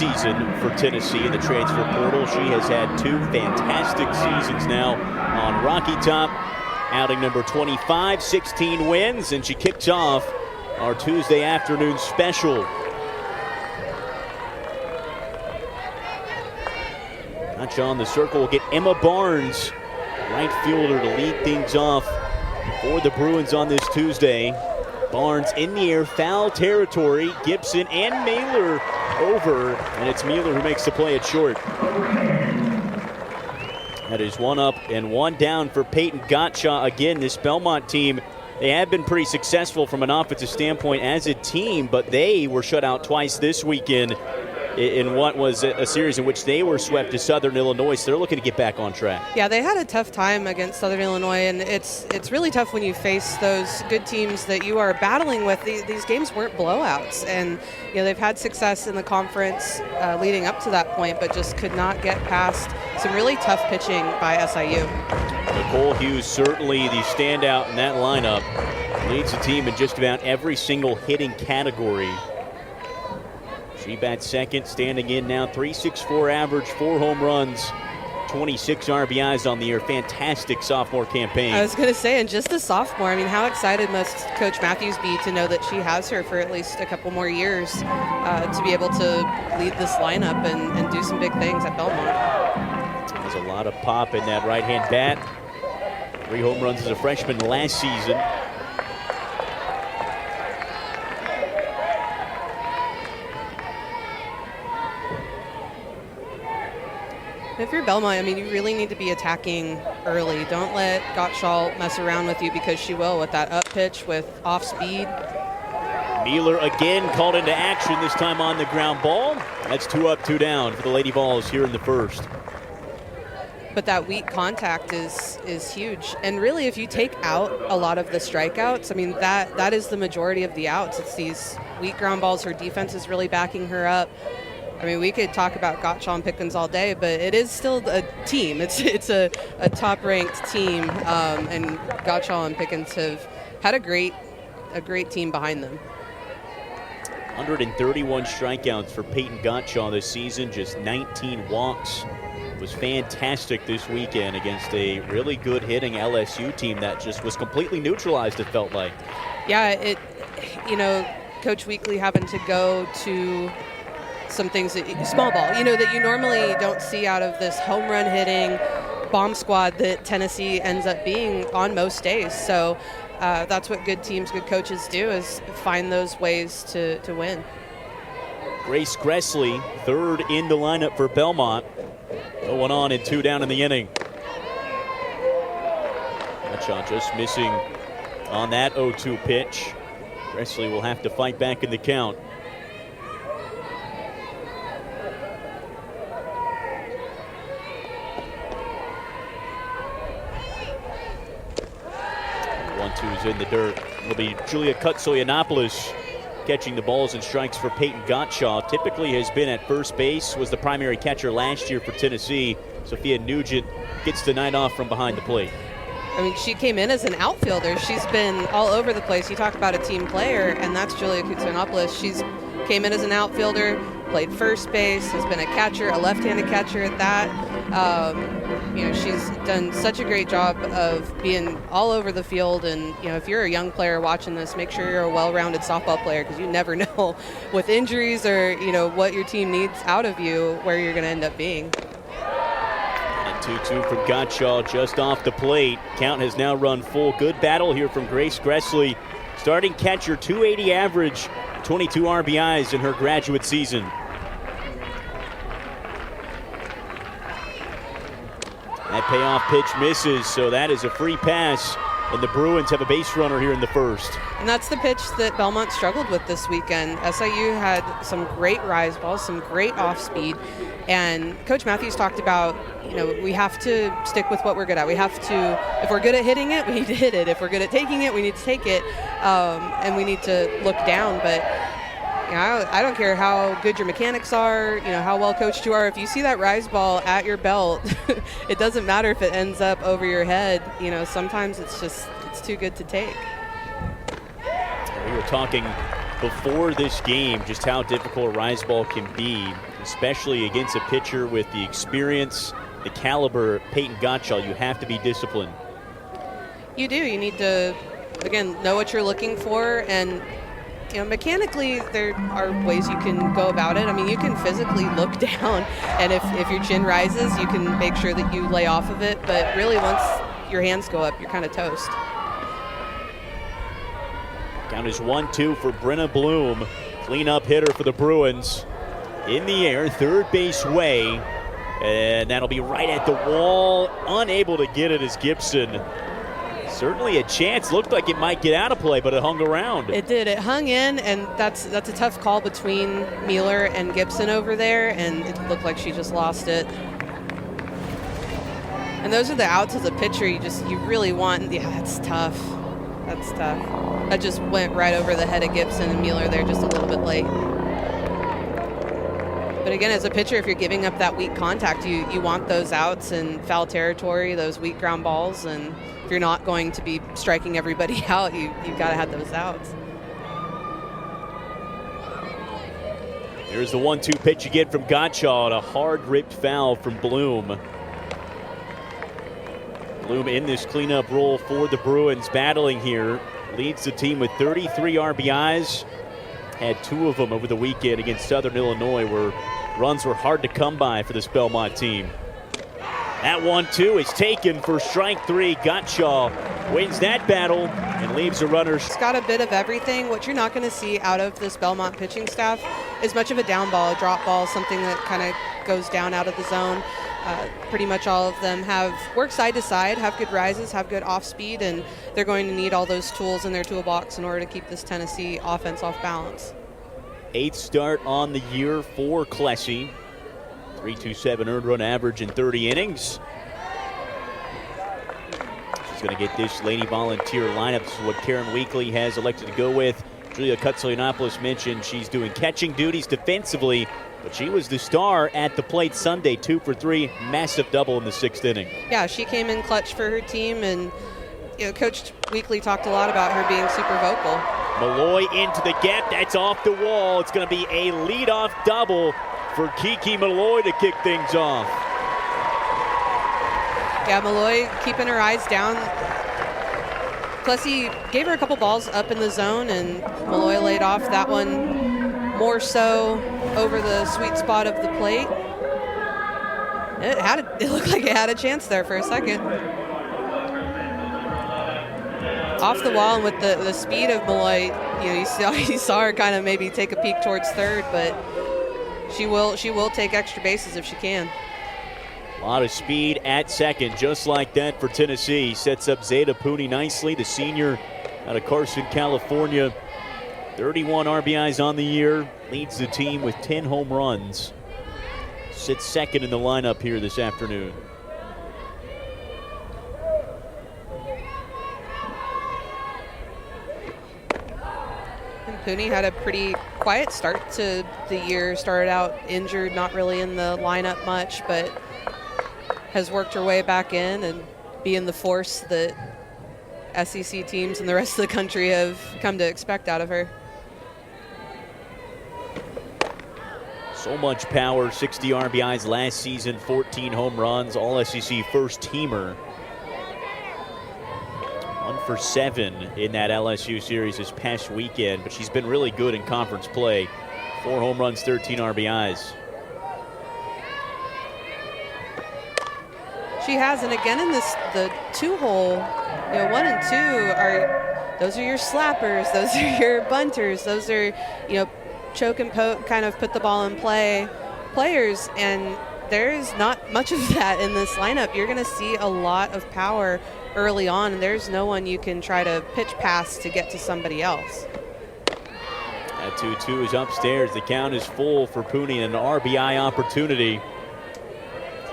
season for Tennessee in the transfer portal. She has had 2 fantastic seasons now on Rocky Top. Outing number 25, 16 wins, and she kicks off our Tuesday afternoon special. Gotcha on the circle. We'll get Emma Barnes, right fielder, to lead things off for the Bruins on this Tuesday. Barnes in the air, foul territory. Gibson and Mailer over, and it's Mueller who makes the play at short. That is 1 up and 1 down for Peyton Gottschall. Again, this Belmont team, they have been pretty successful from an offensive standpoint as a team, but they were shut out twice this weekend in what was a series in which they were swept to Southern Illinois, so they're looking to get back on track. Yeah, they had a tough time against Southern Illinois, and it's really tough when you face those good teams that you are battling with. These games weren't blowouts, and they've had success in the conference leading up to that point, but just could not get past some really tough pitching by SIU. Nicole Hughes, certainly the standout in that lineup, leads the team in just about every single hitting category. She bats second, standing in now, .364 average, 4 home runs, 26 RBIs on the year. Fantastic sophomore campaign. I was going to say, and just a sophomore, I mean, how excited must Coach Matthews be to know that she has her for at least a couple more years to be able to lead this lineup and do some big things at Belmont. There's a lot of pop in that right-hand bat. 3 home runs as a freshman last season. If you're Belmont, I mean, you really need to be attacking early. Don't let Gottschall mess around with you, because she will with that up pitch with off speed. Mueller again called into action, this time on the ground ball. That's 2 up, 2 down for the Lady Vols here in the first. But that weak contact is huge. And really, if you take out a lot of the strikeouts, I mean, that is the majority of the outs. It's these weak ground balls. Her defense is really backing her up. I mean, we could talk about Gottschall and Pickens all day, but it is still a team. It's a top-ranked team, and Gottschall and Pickens have had a great team behind them. 131 strikeouts for Peyton Gottschall this season, just 19 walks. Was fantastic this weekend against a really good hitting LSU team that just was completely neutralized, it felt like. Yeah, Coach Weekly having to go to some things small ball, that you normally don't see out of this home run hitting bomb squad that Tennessee ends up being on most days. So that's what good teams, good coaches do, is find those ways to win. Grace Gressley, third in the lineup for Belmont. 0 on and 2 down in the inning. That shot just missing on that 0-2 pitch. Gressley will have to fight back in the count. Is in the dirt. It'll be Julia Kutsoyanopoulos catching the balls and strikes for Peyton Gottschall. Typically has been at first base, was the primary catcher last year for Tennessee. Sophia Nugent gets the night off from behind the plate. I mean, she came in as an outfielder. She's been all over the place. You talk about a team player, and that's Julia Kutsoyanopoulos. She's came in as an outfielder, played first base, has been a catcher, a left-handed catcher at that. She's done such a great job of being all over the field. And, if you're a young player watching this, make sure you're a well-rounded softball player, because you never know with injuries or, what your team needs out of you, where you're going to end up being. And 2-2 from Gottschall just off the plate. Count has now run full. Good battle here from Grace Gressley. Starting catcher, .280 average, 22 RBIs in her graduate season. That payoff pitch misses, so that is a free pass, and the Bruins have a base runner here in the first. And that's the pitch that Belmont struggled with this weekend. SIU had some great rise balls, some great off speed, and Coach Matthews talked about, we have to stick with what we're good at. We have to, if we're good at hitting it, we need to hit it. If we're good at taking it, we need to take it, and we need to look down. But I don't care how good your mechanics are, how well coached you are. If you see that rise ball at your belt, it doesn't matter if it ends up over your head. Sometimes it's too good to take. We were talking before this game just how difficult a rise ball can be. especially against a pitcher with the experience, the caliber of Peyton Gottschall. You have to be disciplined. You do. You need to, again, know what you're looking for, and mechanically, there are ways you can go about it. I mean, you can physically look down, and if your chin rises, you can make sure that you lay off of it. But really, once your hands go up, you're kind of toast. Count is 1-2 for Brenna Bloom. Cleanup hitter for the Bruins. In the air, third base way. And that'll be right at the wall. Unable to get it as Gibson. Certainly a chance. Looked like it might get out of play, but it hung around. It did. It hung in, and that's a tough call between Mueller and Gibson over there, and it looked like she just lost it. And those are the outs as a pitcher you really want. Yeah, that's tough. That's tough. That just went right over the head of Gibson and Mueller there just a little bit late. But again, as a pitcher, if you're giving up that weak contact, you want those outs in foul territory, those weak ground balls, and if you're not going to be striking everybody out, you've got to have those outs. Here's the 1-2 pitch you get from Gottschall, and a hard-ripped foul from Bloom. Bloom in this cleanup role for the Bruins, battling here. Leads the team with 33 RBIs. Had 2 of them over the weekend against Southern Illinois, where runs were hard to come by for this Belmont team. That 1-2 is taken for strike 3. Gottschall wins that battle and leaves the runners. It's got a bit of everything. What you're not going to see out of this Belmont pitching staff is much of a down ball, a drop ball, something that kind of goes down out of the zone. Pretty much all of them work side to side, have good rises, have good off speed, and they're going to need all those tools in their toolbox in order to keep this Tennessee offense off balance. 8th start on the year for Klesse. 3.27 earned run average in 30 innings. She's going to get this Lady Volunteer lineup. This is what Karen Weekly has elected to go with. Julia Kutzelianopoulos mentioned she's doing catching duties defensively, but she was the star at the plate Sunday, 2 for 3, massive double in the 6th inning. Yeah, she came in clutch for her team, and Coach Weekly talked a lot about her being super vocal. Malloy into the gap, that's off the wall. It's going to be a leadoff double for Kiki Malloy to kick things off. Yeah, Malloy keeping her eyes down. Klesse gave her a couple balls up in the zone, and Malloy laid off that one more so over the sweet spot of the plate. It looked like it had a chance there for a second. Off the wall, and with the speed of Malloy, you saw her kind of maybe take a peek towards third, but she will take extra bases if she can. A lot of speed at second, just like that for Tennessee. Sets up Zeta Pooney nicely, the senior out of Carson, California. 31 RBIs on the year, leads the team with 10 home runs. Sits second in the lineup here this afternoon. And Pooney had a pretty quiet start to the year. Started out injured, not really in the lineup much, but has worked her way back in and being the force that SEC teams and the rest of the country have come to expect out of her. So much power, 60 RBIs last season, 14 home runs, all SEC first teamer. 1 for 7 in that LSU series this past weekend, but she's been really good in conference play. 4 home runs, 13 RBIs. She has, and again in the 2-hole, 1 and 2 those are your slappers, those are your bunters, those are, choke and poke, kind of put the ball in play players, and there's not much of that in this lineup. You're going to see a lot of power early on, and there's no one you can try to pitch past to get to somebody else. That 2-2 is upstairs. The count is full for Pooney, an RBI opportunity.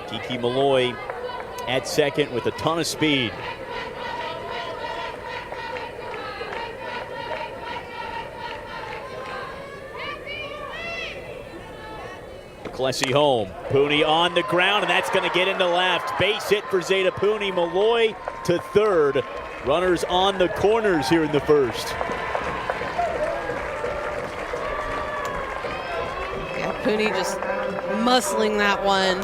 Kiki Malloy at second with a ton of speed. Klesse home. Pooney on the ground, and that's going to get into left. Base hit for Zeta Pooney. Malloy to third. Runners on the corners here in the first. Yeah, Pooney just muscling that one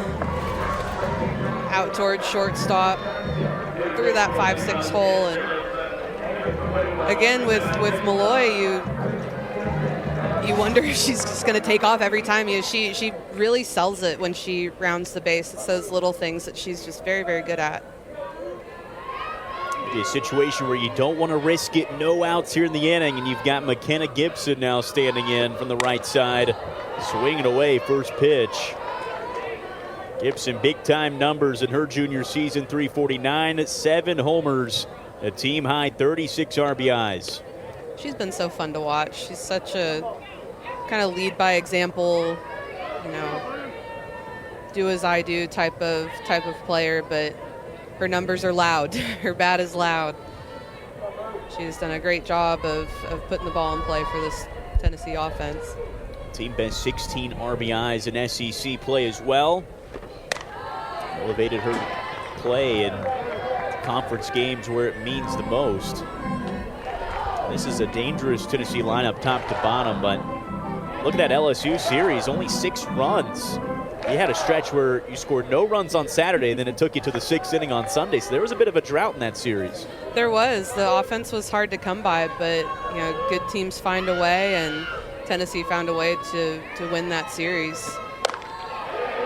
out towards shortstop through that 5-6 hole. And again, with Malloy, you wonder if she's just going to take off every time. She really sells it when she rounds the base. It's those little things that she's just very, very good at. A situation where you don't want to risk it. No outs here in the inning, and you've got McKenna Gibson now standing in from the right side, swinging away first pitch. Gibson, big-time numbers in her junior season, 349, 7 homers, a team-high 36 RBIs. She's been so fun to watch. She's such a kind of lead by example, do as I do type of player, but her numbers are loud. Her bat is loud. She's done a great job of putting the ball in play for this Tennessee offense. Team best 16 RBIs in SEC play as well. Elevated her play in conference games where it means the most. This is a dangerous Tennessee lineup top to bottom, but look at that LSU series, only 6 runs. You had a stretch where you scored no runs on Saturday, then it took you to the 6th inning on Sunday, so there was a bit of a drought in that series. There was. The offense was hard to come by, but good teams find a way, and Tennessee found a way to win that series.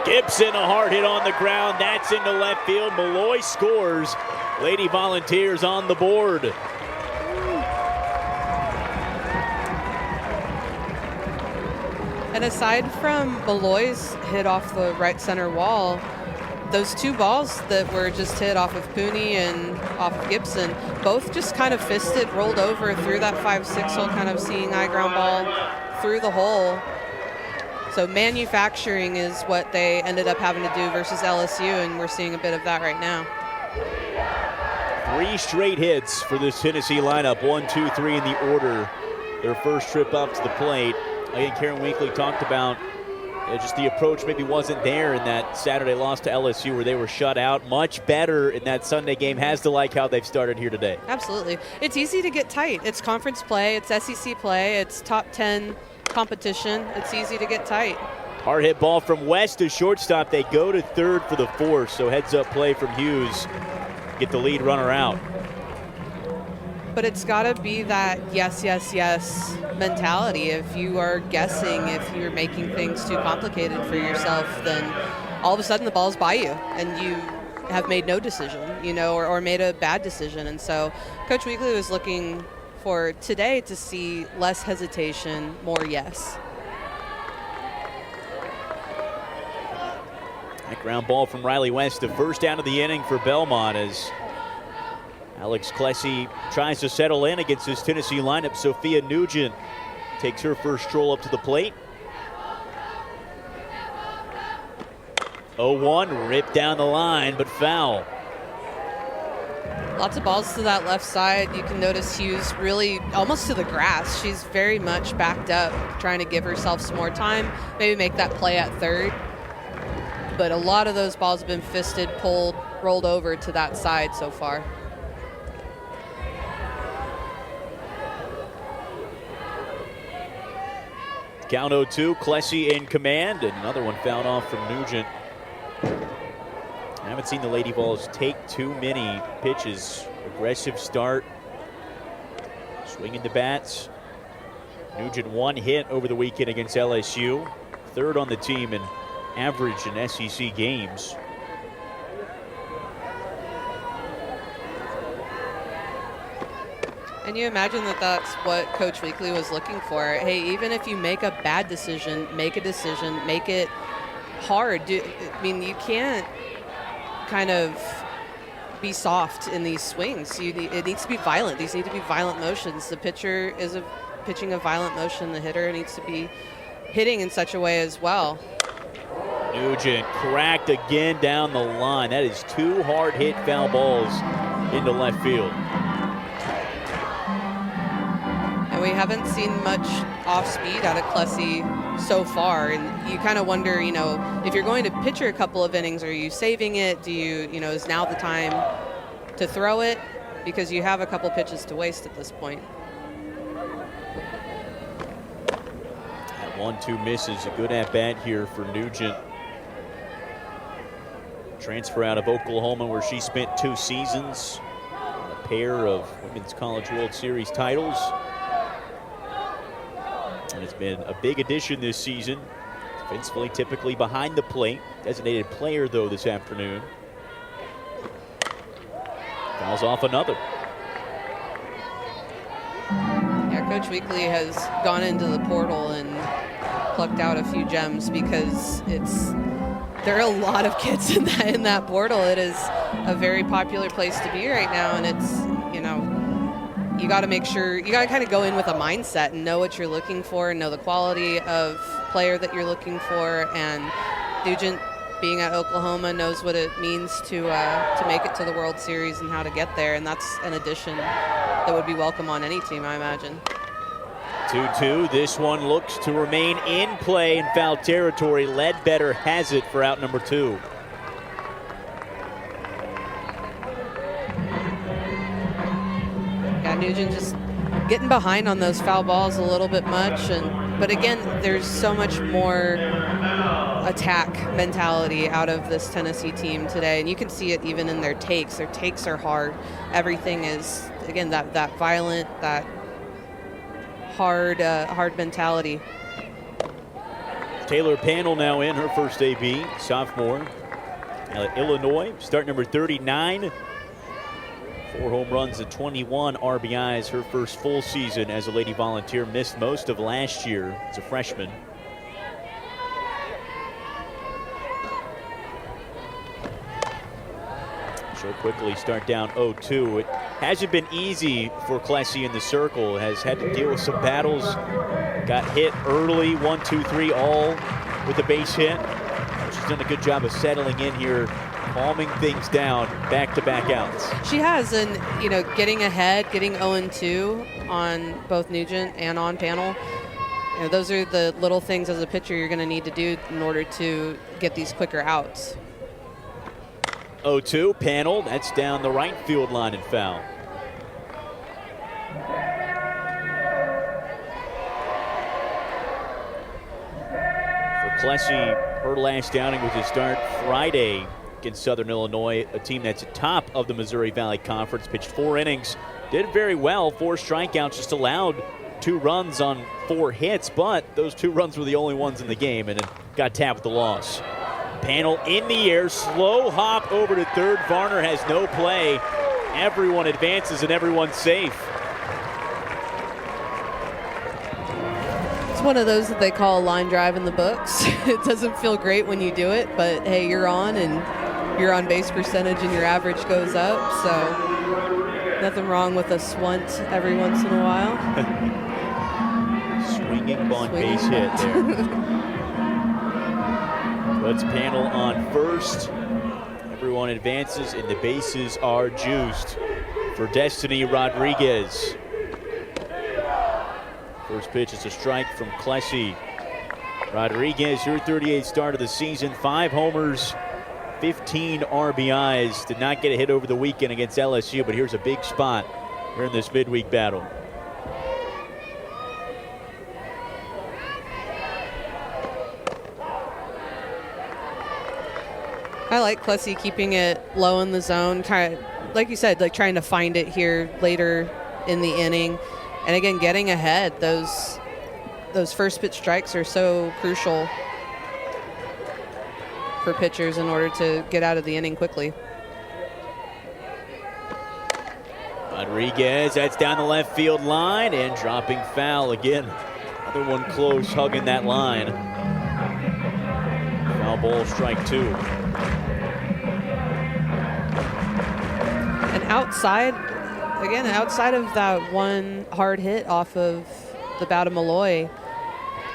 Gibson, a hard hit on the ground. That's into left field. Malloy scores. Lady Volunteers on the board. And aside from Malloy's hit off the right center wall, those 2 balls that were just hit off of Pooney and off of Gibson, both just kind of fisted, rolled over through that 5-6 hole, kind of seeing eye ground ball through the hole. So manufacturing is what they ended up having to do versus LSU, and we're seeing a bit of that right now. 3 straight hits for this Tennessee lineup, 1, 2, 3 in the order. Their first trip up to the plate. Again, Karen Weekly talked about just the approach maybe wasn't there in that Saturday loss to LSU where they were shut out. Much better in that Sunday game. Has to like how they've started here today. Absolutely. It's easy to get tight. It's conference play. It's SEC play. It's top 10 competition. It's easy to get tight. Hard hit ball from West to shortstop. They go to third for the 4th, so heads up play from Hughes. Get the lead runner out. But it's got to be that yes, yes, yes mentality. If you are guessing, if you're making things too complicated for yourself, then all of a sudden the ball's by you and you have made no decision, or made a bad decision. And so Coach Weekly was looking for today to see less hesitation, more yes. That ground ball from Riley West, the first down of the inning for Belmont as Alex Klesse tries to settle in against this Tennessee lineup. Sophia Nugent takes her first stroll up to the plate. 0-1, ripped down the line, but foul. Lots of balls to that left side. You can notice Hughes really almost to the grass. She's very much backed up, trying to give herself some more time, maybe make that play at third. But a lot of those balls have been fisted, pulled, rolled over to that side so far. Count 0-2, Klesse in command, and another one fouled off from Nugent. I haven't seen the Lady Vols take too many pitches. Aggressive start, swinging the bats. Nugent 1 hit over the weekend against LSU, 3rd on the team in average in SEC games. And you imagine that that's what Coach Weekly was looking for. Hey, even if you make a bad decision, make a decision, make it hard. You can't kind of be soft in these swings. It needs to be violent. These need to be violent motions. The pitcher is pitching a violent motion. The hitter needs to be hitting in such a way as well. Nugent cracked again down the line. That is 2 hard hit foul balls into left field. And we haven't seen much off speed out of Klesse so far. And you kind of wonder, if you're going to pitch her a couple of innings, are you saving it? Do you, is now the time to throw it? Because you have a couple pitches to waste at this point. That 1-2 misses. A good at bat here for Nugent. Transfer out of Oklahoma, where she spent 2 seasons, a pair of Women's College World Series titles. And it's been a big addition this season. Defensively, typically behind the plate. Designated player, though, this afternoon. Fouls off another. Yeah, Coach Weekly has gone into the portal and plucked out a few gems because there are a lot of kids in that portal. It is a very popular place to be right now, and it's, you got to make sure, you got to kind of go in with a mindset and know what you're looking for and know the quality of player that you're looking for. And Nugent, being at Oklahoma, knows what it means to make it to the World Series and how to get there, and that's an addition that would be welcome on any team, I imagine. 2-2. This one looks to remain in play in foul territory. Ledbetter has it for out number 2. Yeah, Nugent just getting behind on those foul balls a little bit much, but again, there's so much more attack mentality out of this Tennessee team today, and you can see it even in their takes. Their takes are hard. Everything is, again, that violent, that hard mentality. Taylor Panel now in her first AB, sophomore. Illinois, start number 39. 4 home runs and 21 RBIs, her first full season as a Lady Volunteer. Missed most of last year as a freshman. She'll quickly start down 0-2. It hasn't been easy for Klesse in the circle. Has had to deal with some battles. Got hit early, 1, 2, 3, all with a base hit. She's done a good job of settling in here, calming things down, back-to-back outs. She has, and getting ahead, getting 0-2 on both Nugent and on Panel. Those are the little things as a pitcher you're going to need to do in order to get these quicker outs. 0-2, Panel, that's down the right field line and foul. For Klesse, her last outing was to start Friday against Southern Illinois, a team that's atop of the Missouri Valley Conference. Pitched 4 innings, did very well, 4 strikeouts, just allowed 2 runs on 4 hits, but those 2 runs were the only ones in the game, and it got tapped with the loss. Panel in the air, slow hop over to third. Varner has no play. Everyone advances and everyone's safe. It's one of those that they call a line drive in the books. It doesn't feel great when you do it, but hey, you're on, and your on base percentage and your average goes up, so nothing wrong with a swunt every once in a while. Swinging on base hit there. Puts Panel on first. Everyone advances, and the bases are juiced for Destiny Rodriguez. First pitch is a strike from Klesse. Rodriguez, her 38th start of the season, 5 homers, 15 RBIs. Did not get a hit over the weekend against LSU, but here's a big spot here in this midweek battle. I like Klesse keeping it low in the zone, kind of like you said, like trying to find it here later in the inning, and again getting ahead. Those first pitch strikes are so crucial for pitchers in order to get out of the inning quickly. Rodriguez, that's down the left field line and dropping foul again. Another one close, hugging that line. Foul ball, strike 2. And outside of that one hard hit off of the bat of Malloy,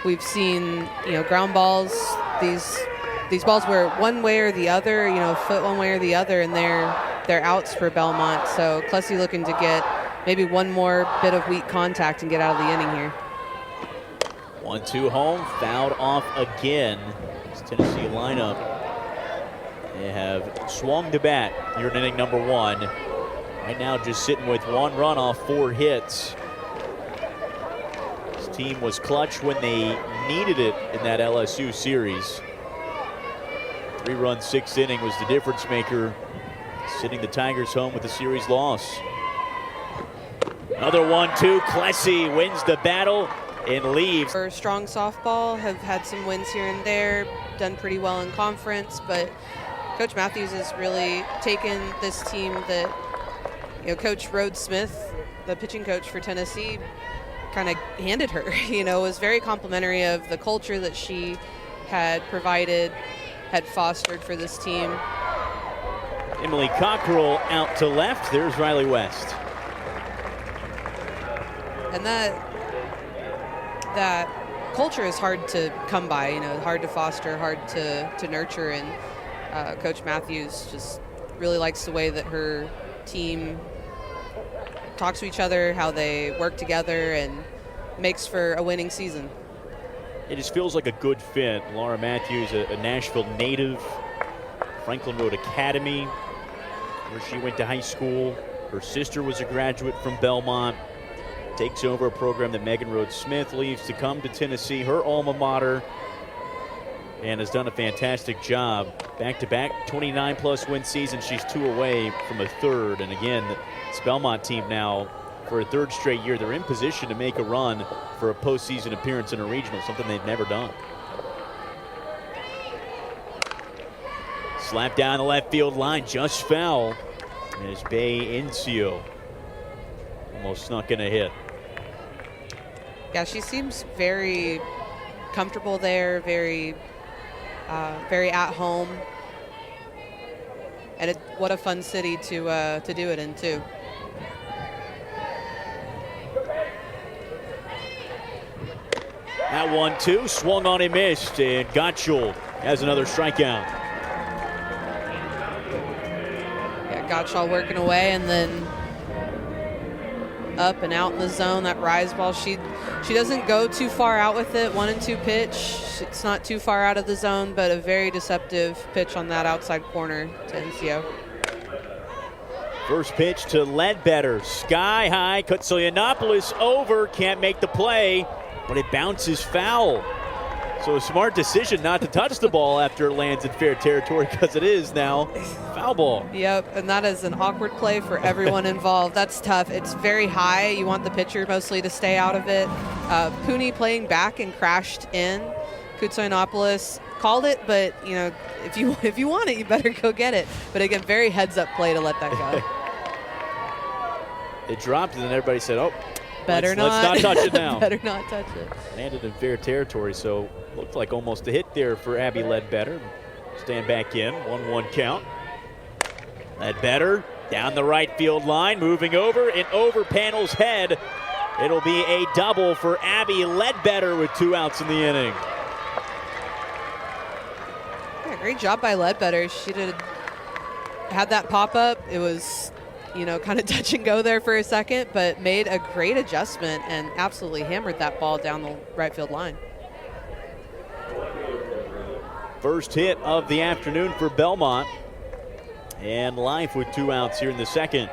we've seen, ground balls, these balls were one way or the other, foot one way or the other, and they're outs for Belmont. So Klesse looking to get maybe one more bit of weak contact and get out of the inning here. 1-2 home, fouled off again. This Tennessee lineup, they have swung the bat here in inning number 1. Right now just sitting with 1 run off 4 hits. This team was clutch when they needed it in that LSU series. 3-run 6th inning was the difference maker, sending the Tigers home with a series loss. Another 1-2. Klesse wins the battle and leaves. For strong softball, have had some wins here and there, done pretty well in conference, but Coach Matthews has really taken this team that, Coach Rhodes Smith, the pitching coach for Tennessee, kind of handed her. Was very complimentary of the culture that she had provided, had fostered for this team. Emily Cockrell out to left. There's Riley West. And that culture is hard to come by, hard to foster, hard to nurture. And Coach Matthews just really likes the way that her team talks to each other, how they work together, and makes for a winning season. It just feels like a good fit. Laura Matthews, a Nashville native, Franklin Road Academy, where she went to high school. Her sister was a graduate from Belmont. Takes over a program that Megan Rhodes Smith leaves to come to Tennessee, her alma mater, and has done a fantastic job. Back-to-back 29-plus win season. She's 2 away from a third. And again, this Belmont team now, for a 3rd straight year, they're in position to make a run for a postseason appearance in a regional, something they've never done. Slap down the left field line, just foul. As Bay Incio almost snuck in a hit. Yeah, she seems very comfortable there, very at home. And what a fun city to do it in, too. That 1-2, swung on and missed, and Gottschall has another strikeout. Yeah, Gottschall working away, and then up and out in the zone. That rise ball, she doesn't go too far out with it. 1-2 pitch. It's not too far out of the zone, but a very deceptive pitch on that outside corner to NCO. First pitch to Ledbetter, sky high. Kutsilianopoulos over, can't make the play, but it bounces foul. So a smart decision not to touch the ball after it lands in fair territory, because it is now foul ball. Yep, and that is an awkward play for everyone involved. That's tough. It's very high. You want the pitcher mostly to stay out of it. Pooney playing back and crashed in. Kutsilianopoulos called it, but if you want it, you better go get it. But again, very heads-up play to let that go. It dropped, and then everybody said, "Oh, let's not touch it now." Better not touch it. Landed in fair territory, so looked like almost a hit there for Abby Ledbetter. Stand back in, 1-1 count. Ledbetter down the right field line, moving over and over Panel's head. It'll be a double for Abby Ledbetter with 2 outs in the inning. Yeah, great job by Ledbetter. She had that pop up. It was, kind of touch and go there for a second, but made a great adjustment and absolutely hammered that ball down the right field line. First hit of the afternoon for Belmont, and life with 2 outs here in the second.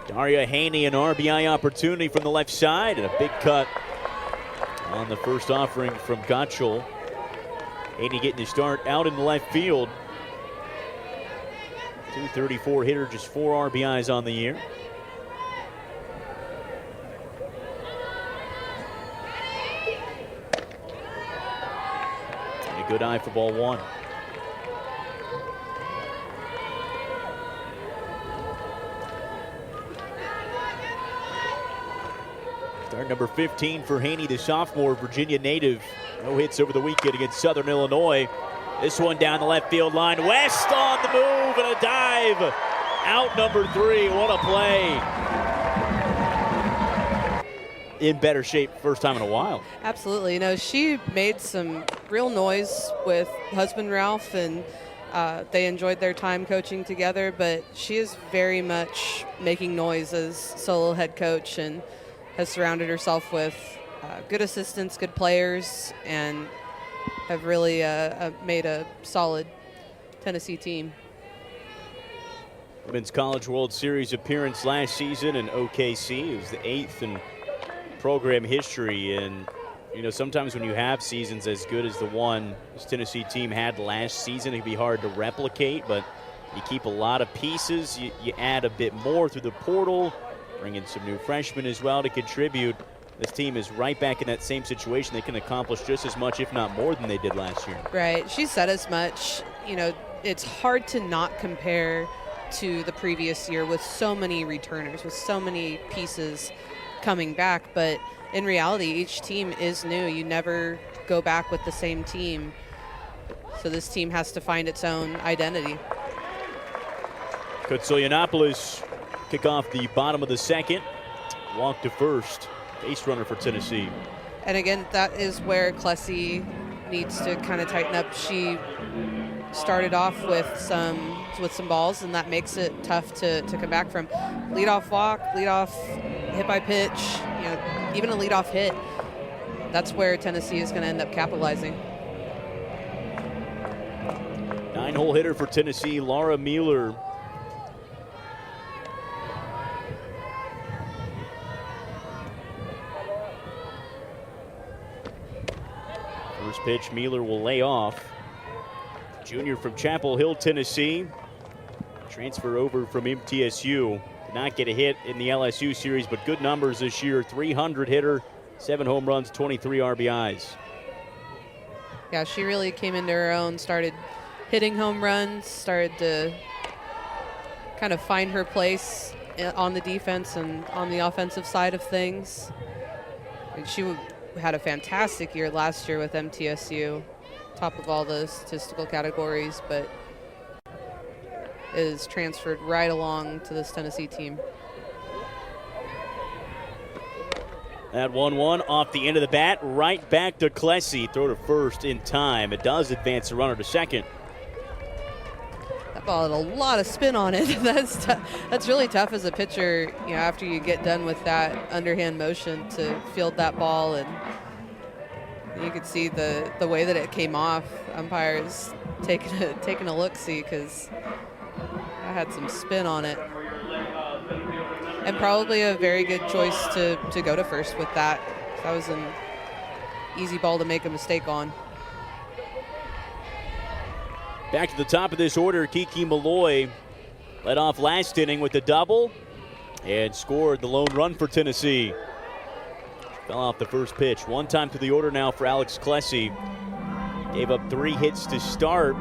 Daria Haney, an RBI opportunity from the left side, and a big cut on the first offering from Gottschall. Haney getting his start out in the left field. 234 hitter, just 4 RBIs on the year. And a good eye for ball 1. Start number 15 for Haney, the sophomore, Virginia native. No hits over the weekend against Southern Illinois. This one down the left field line. West on the move and a dive. Out number 3. What a play. In better shape first time in a while. Absolutely. She made some real noise with husband Ralph, and they enjoyed their time coaching together, but she is very much making noise as solo head coach and has surrounded herself with good assistants, good players, and have really made a solid Tennessee team. Women's College World Series appearance last season in OKC. It was the 8th in program history, and You know, sometimes when you have seasons as good as the one this Tennessee team had last season, it can be hard to replicate, but you keep a lot of pieces. You add a bit more through the portal, bring in some new freshmen as well to contribute. This team is right back in that same situation. They can accomplish just as much, if not more, than they did last year. Right. She said as much. You know, it's hard to not compare to the previous year with so many returners, with so many pieces coming back. But in reality, each team is new. You never go back with the same team. So this team has to find its own identity. Kotsoyanopoulos kick off the bottom of the second. Walk to first. Base runner for Tennessee. And again, that is where Klesse needs to kind of tighten up. She started off with some balls, and that makes it tough to come back from. Leadoff walk, leadoff hit by pitch, you know, even a leadoff hit. That's where Tennessee is going to end up capitalizing. 9-hole hitter for Tennessee, Laura Mueller. First pitch, Mueller will lay off. Junior from Chapel Hill, Tennessee. Transfer over from MTSU. Did not get a hit in the LSU series, but good numbers this year. 300 hitter, 7 home runs, 23 RBIs. Yeah, she really came into her own, started hitting home runs, started to kind of find her place on the defense and on the offensive side of things. And she had a fantastic year last year with MTSU, top of all the statistical categories, but is transferred right along to this Tennessee team. That 1-1 off the end of the bat, right back to Klesse. Throw to first in time. It does advance the runner to second. That ball had a lot of spin on it. That's really tough as a pitcher, you know, after you get done with that underhand motion to field that ball, and you could see the way that it came off. Umpires taking a look-see because I had some spin on it. And probably a very good choice to go to first with that. That was an easy ball to make a mistake on. Back to the top of this order, Kiki Malloy led off last inning with a double and scored the lone run for Tennessee. Fell off the first pitch. One time through the order now for Alex Klesse. Gave up 3 hits to start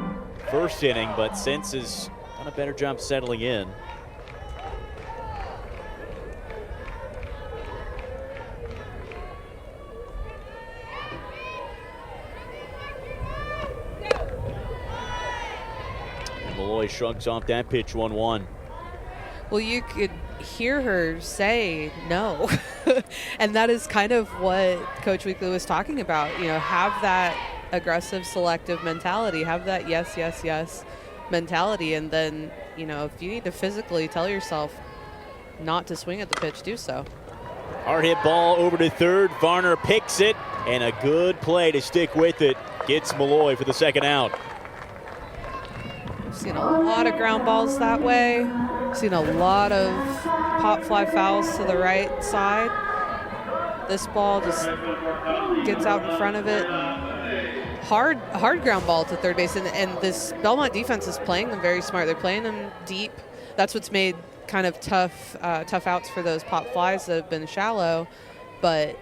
first inning, but since has done a better job settling in. Malloy shrugs off that pitch, 1-1. Well, you could hear her say no. And that is kind of what Coach Weekly was talking about. You know, have that aggressive, selective mentality. Have that yes, yes, yes mentality. And then, you know, if you need to physically tell yourself not to swing at the pitch, do so. Hard hit ball over to third. Varner picks it, and a good play to stick with it. Gets Malloy for the second out. Seen a lot of ground balls that way. Seen a lot of pop fly fouls to the right side. This ball just gets out in front of it. Hard ground ball to third base, and this Belmont defense is playing them very smart. They're playing them deep. That's what's made kind of tough outs for those pop flies that have been shallow, but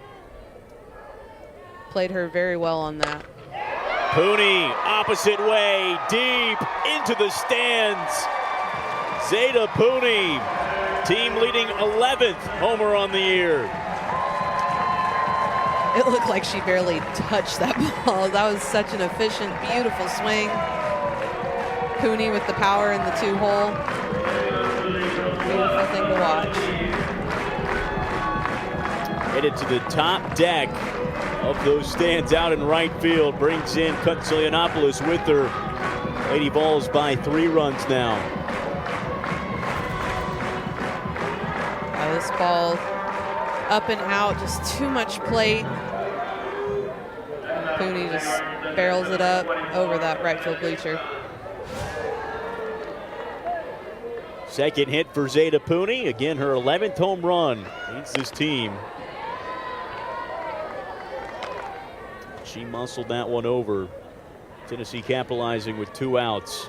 played her very well on that. Pooney, opposite way, deep into the stands. Zeta Pooney, team leading 11th homer on the year. It looked like she barely touched that ball. That was such an efficient, beautiful swing. Pooney with the power in the 2-hole. Beautiful thing to watch. Headed to the top deck of those stands out in right field. Brings in Kotsoyanopoulos with her. Lady Vols by 3 runs now. This ball up and out, just too much plate. Pooney just barrels it up over that right field bleacher. Second hit for Zeta Pooney. Again, her 11th home run leads this team. She muscled that one over. Tennessee capitalizing with 2 outs.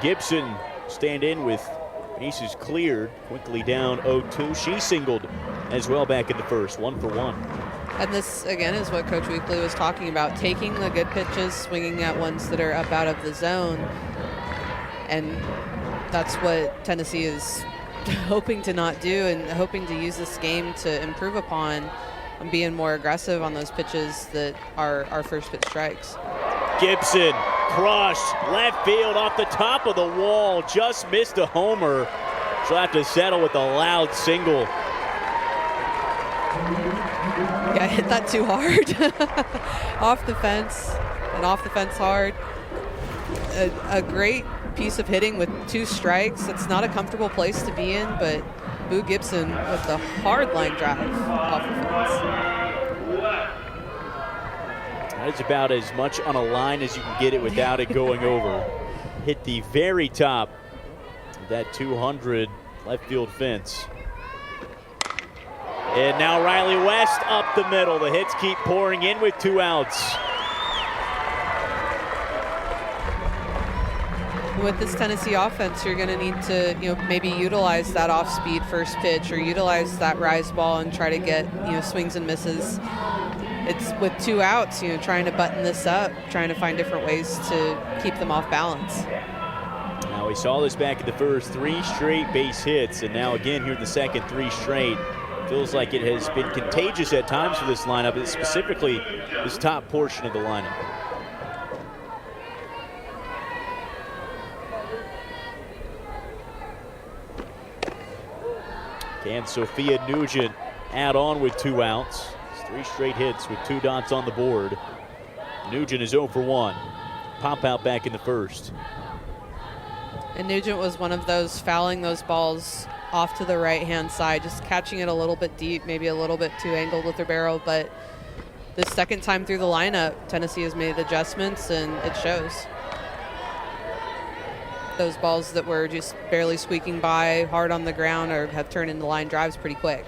Gibson stand in with bases cleared, quickly down 0-2. She singled as well back in the first, 1 for 1. And this, again, is what Coach Weekly was talking about, taking the good pitches, swinging at ones that are up out of the zone. And that's what Tennessee is hoping to not do and hoping to use this game to improve upon and being more aggressive on those pitches that are our first pitch strikes. Gibson crushed left field off the top of the wall, just missed a homer. She'll have to settle with a loud single. Yeah, hit that too hard. Off the fence and off the fence hard. A great piece of hitting with 2 strikes. It's not a comfortable place to be in, but Boo Gibson with the hard line drive off the fence. That is about as much on a line as you can get it without it going over. Hit the very top of that 200 left field fence. And now Riley West up the middle. The hits keep pouring in with 2 outs. With this Tennessee offense, you're going to need to, maybe utilize that off-speed first pitch or utilize that rise ball and try to get, swings and misses. It's with 2 outs, trying to button this up, trying to find different ways to keep them off balance. Now we saw this back in the first, 3 straight base hits, and now again here in the second, 3 straight. Feels like it has been contagious at times for this lineup, specifically this top portion of the lineup. Can Sophia Nugent add on with 2 outs? 3 straight hits with 2 dots on the board. Nugent is 0 for 1. Pop out back in the first. And Nugent was one of those fouling those balls off to the right-hand side, just catching it a little bit deep, maybe a little bit too angled with her barrel. But the second time through the lineup, Tennessee has made adjustments, and it shows. Those balls that were just barely squeaking by hard on the ground or have turned into line drives pretty quick.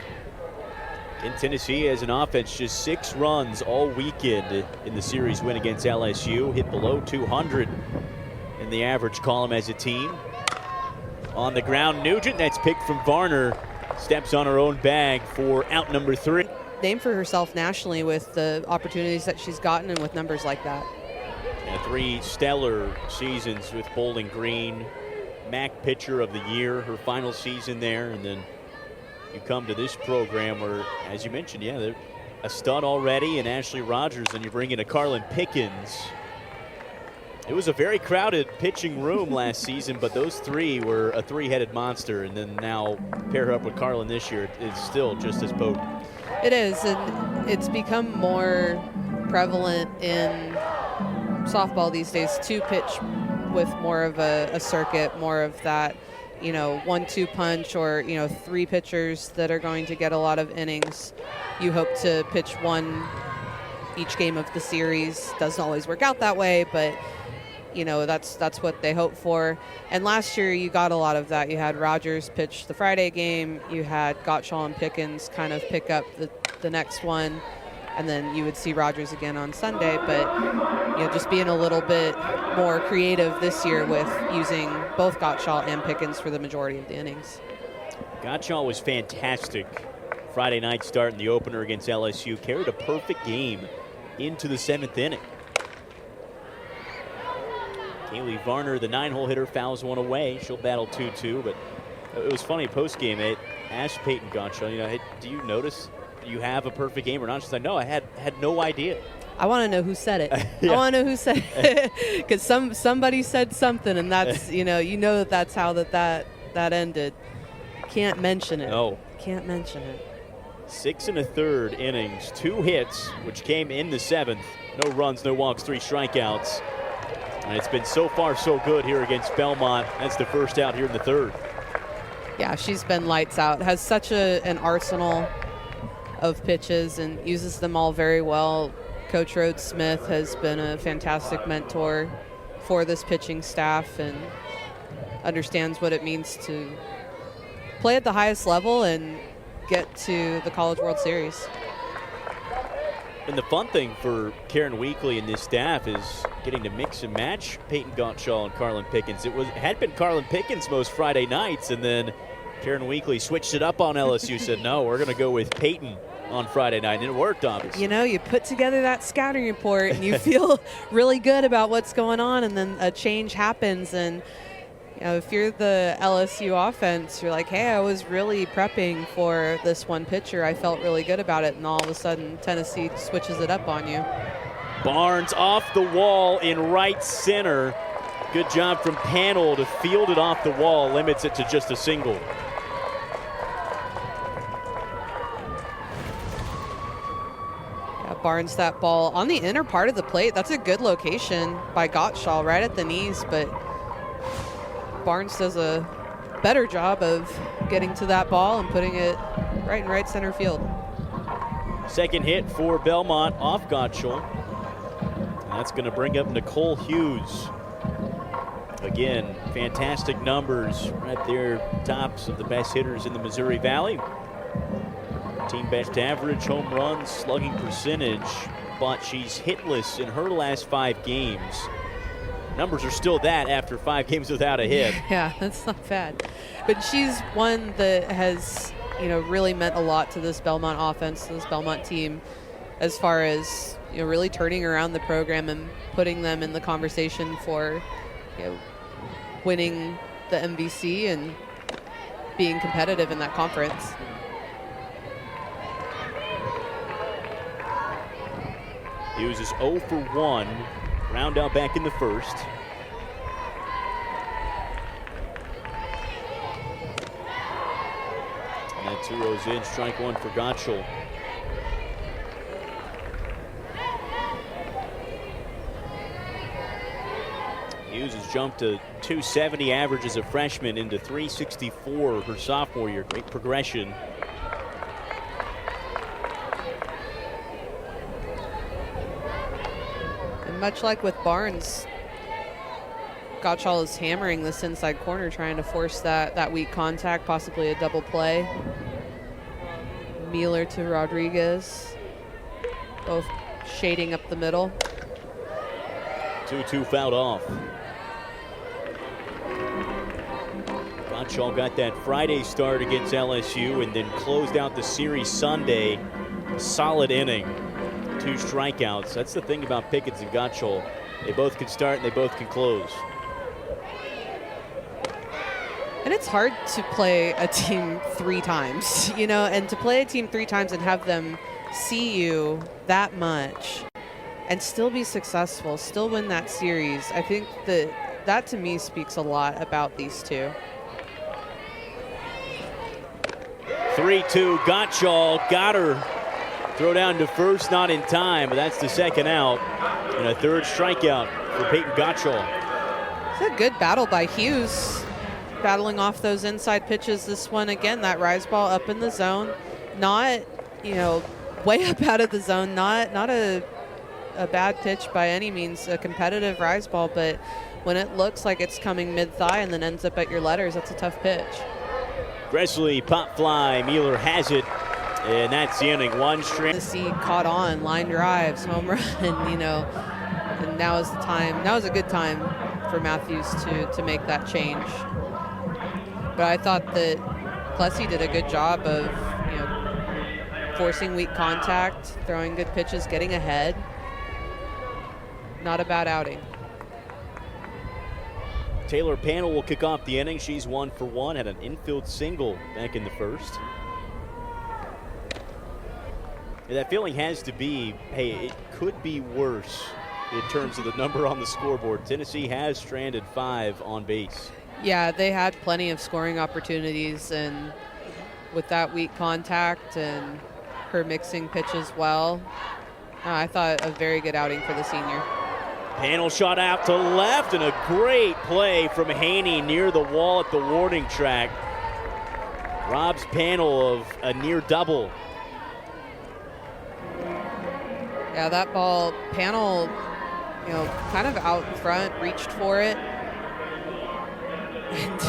In Tennessee, as an offense, just 6 runs all weekend in the series win against LSU. Hit below 200 in the average column as a team. On the ground, Nugent, that's picked from Varner, steps on her own bag for out number 3. Name for herself nationally with the opportunities that she's gotten and with numbers like that. Yeah, 3 stellar seasons with Bowling Green. MAC Pitcher of the Year, her final season there, and then you come to this program where, as you mentioned, yeah, they're a stud already in Ashley Rogers, and you bring in a Carlin Pickens. It was a very crowded pitching room last season, but those 3 were a 3-headed monster, and then now pair her up with Carlin this year, it's still just as potent. It is, and it's become more prevalent in softball these days to pitch with more of a circuit, more of that 1-2 punch, or 3 pitchers that are going to get a lot of innings. You hope to pitch 1 each game of the series. Doesn't always work out that way, but that's what they hope for. And last year you got a lot of that. You had Rogers pitch the Friday game, you had Gottschall and Pickens kind of pick up the next one, and then you would see Rogers again on Sunday. But just being a little bit more creative this year with using both Gottschall and Pickens for the majority of the innings. Gottschall was fantastic Friday night start in the opener against LSU. Carried a perfect game into the 7th inning. Kaylee Varner, the 9-hole hitter, fouls one away. She'll battle 2-2, but it was funny post-game. I asked Peyton Gottschall, hey, do you notice you have a perfect game or not? She's like, no, I had no idea. I want to know who said it. Yeah. I want to know who said it, because somebody said something, and that's that's how that ended. Can't mention it. No. Can't mention it. 6 1/3 innings, 2 hits, which came in the 7th. No runs, no walks, 3 strikeouts. And it's been so far so good here against Belmont. That's the first out here in the 3rd. Yeah, she's been lights out. Has such an arsenal of pitches and uses them all very well. Coach Rhodes Smith has been a fantastic mentor for this pitching staff and understands what it means to play at the highest level and get to the College World Series. And the fun thing for Karen Weekly and this staff is getting to mix and match Peyton Gottschall and Carlin Pickens. It had been Carlin Pickens most Friday nights, and then Karen Weekly switched it up on LSU, said, no, we're going to go with Peyton on Friday night, and it worked, obviously. You know, you put together that scouting report, and you feel really good about what's going on, and then a change happens, and you know, if you're the LSU offense, you're like, hey, I was really prepping for this one pitcher. I felt really good about it, and all of a sudden Tennessee switches it up on you. Barnes off the wall in right center. Good job from Panel to field it off the wall, limits it to just a single. Barnes that ball on the inner part of the plate. That's a good location by Gottschall, right at the knees, but Barnes does a better job of getting to that ball and putting it right in right center field. Second hit for Belmont off Gottschall. That's going to bring up Nicole Hughes. Again, fantastic numbers right there, tops of the best hitters in the Missouri Valley. Team best average, home runs, slugging percentage, but she's hitless in her last 5 games. Numbers are still that after 5 games without a hit. Yeah, that's not bad. But she's one that has, you know, really meant a lot to this Belmont offense, to this Belmont team, as far as, you know, really turning around the program and putting them in the conversation for, you know, winning the MVC and being competitive in that conference. Hughes is 0 for 1. Round out back in the first. And that 2-0's in, strike 1 for Gottschall. Hughes has jumped to 270 average as a freshman into 364 her sophomore year. Great progression. Much like with Barnes, Gottschall is hammering this inside corner, trying to force that weak contact, possibly a double play. Mueller to Rodriguez, both shading up the middle. 2-2 fouled off. Gottschall got that Friday start against LSU and then closed out the series Sunday. Solid inning. 2 strikeouts. That's the thing about Pickens and Gottschall. They both can start and they both can close. And it's hard to play a team 3 times, you know, and to play a team 3 times and have them see you that much and still be successful, still win that series. I think that to me speaks a lot about these two. 3-2, Gottschall got her. Throw down to first, not in time, but that's the second out. And a 3rd strikeout for Peyton Gottschall. It's a good battle by Hughes, battling off those inside pitches. This one, again, that rise ball up in the zone. Not, you know, way up out of the zone. Not a bad pitch by any means, a competitive rise ball, but when it looks like it's coming mid-thigh and then ends up at your letters, that's a tough pitch. Gressley, pop fly, Mueller has it. And that's the inning. 1 straight. To see caught on, line drives, home run, you know. And now is the time. Now is a good time for Matthews to make that change. But I thought that Plessy did a good job of, you know, forcing weak contact, throwing good pitches, getting ahead. Not a bad outing. Taylor Panel will kick off the inning. She's 1 for 1, had an infield single back in the first. That feeling has to be, hey, it could be worse in terms of the number on the scoreboard. Tennessee has stranded 5 on base. Yeah, they had plenty of scoring opportunities, and with that weak contact and her mixing pitches well, I thought a very good outing for the senior. Panel shot out to left, and a great play from Haney near the wall at the warning track. Robs Panel of a near double. Yeah, that ball, Panel, kind of out in front, reached for it. And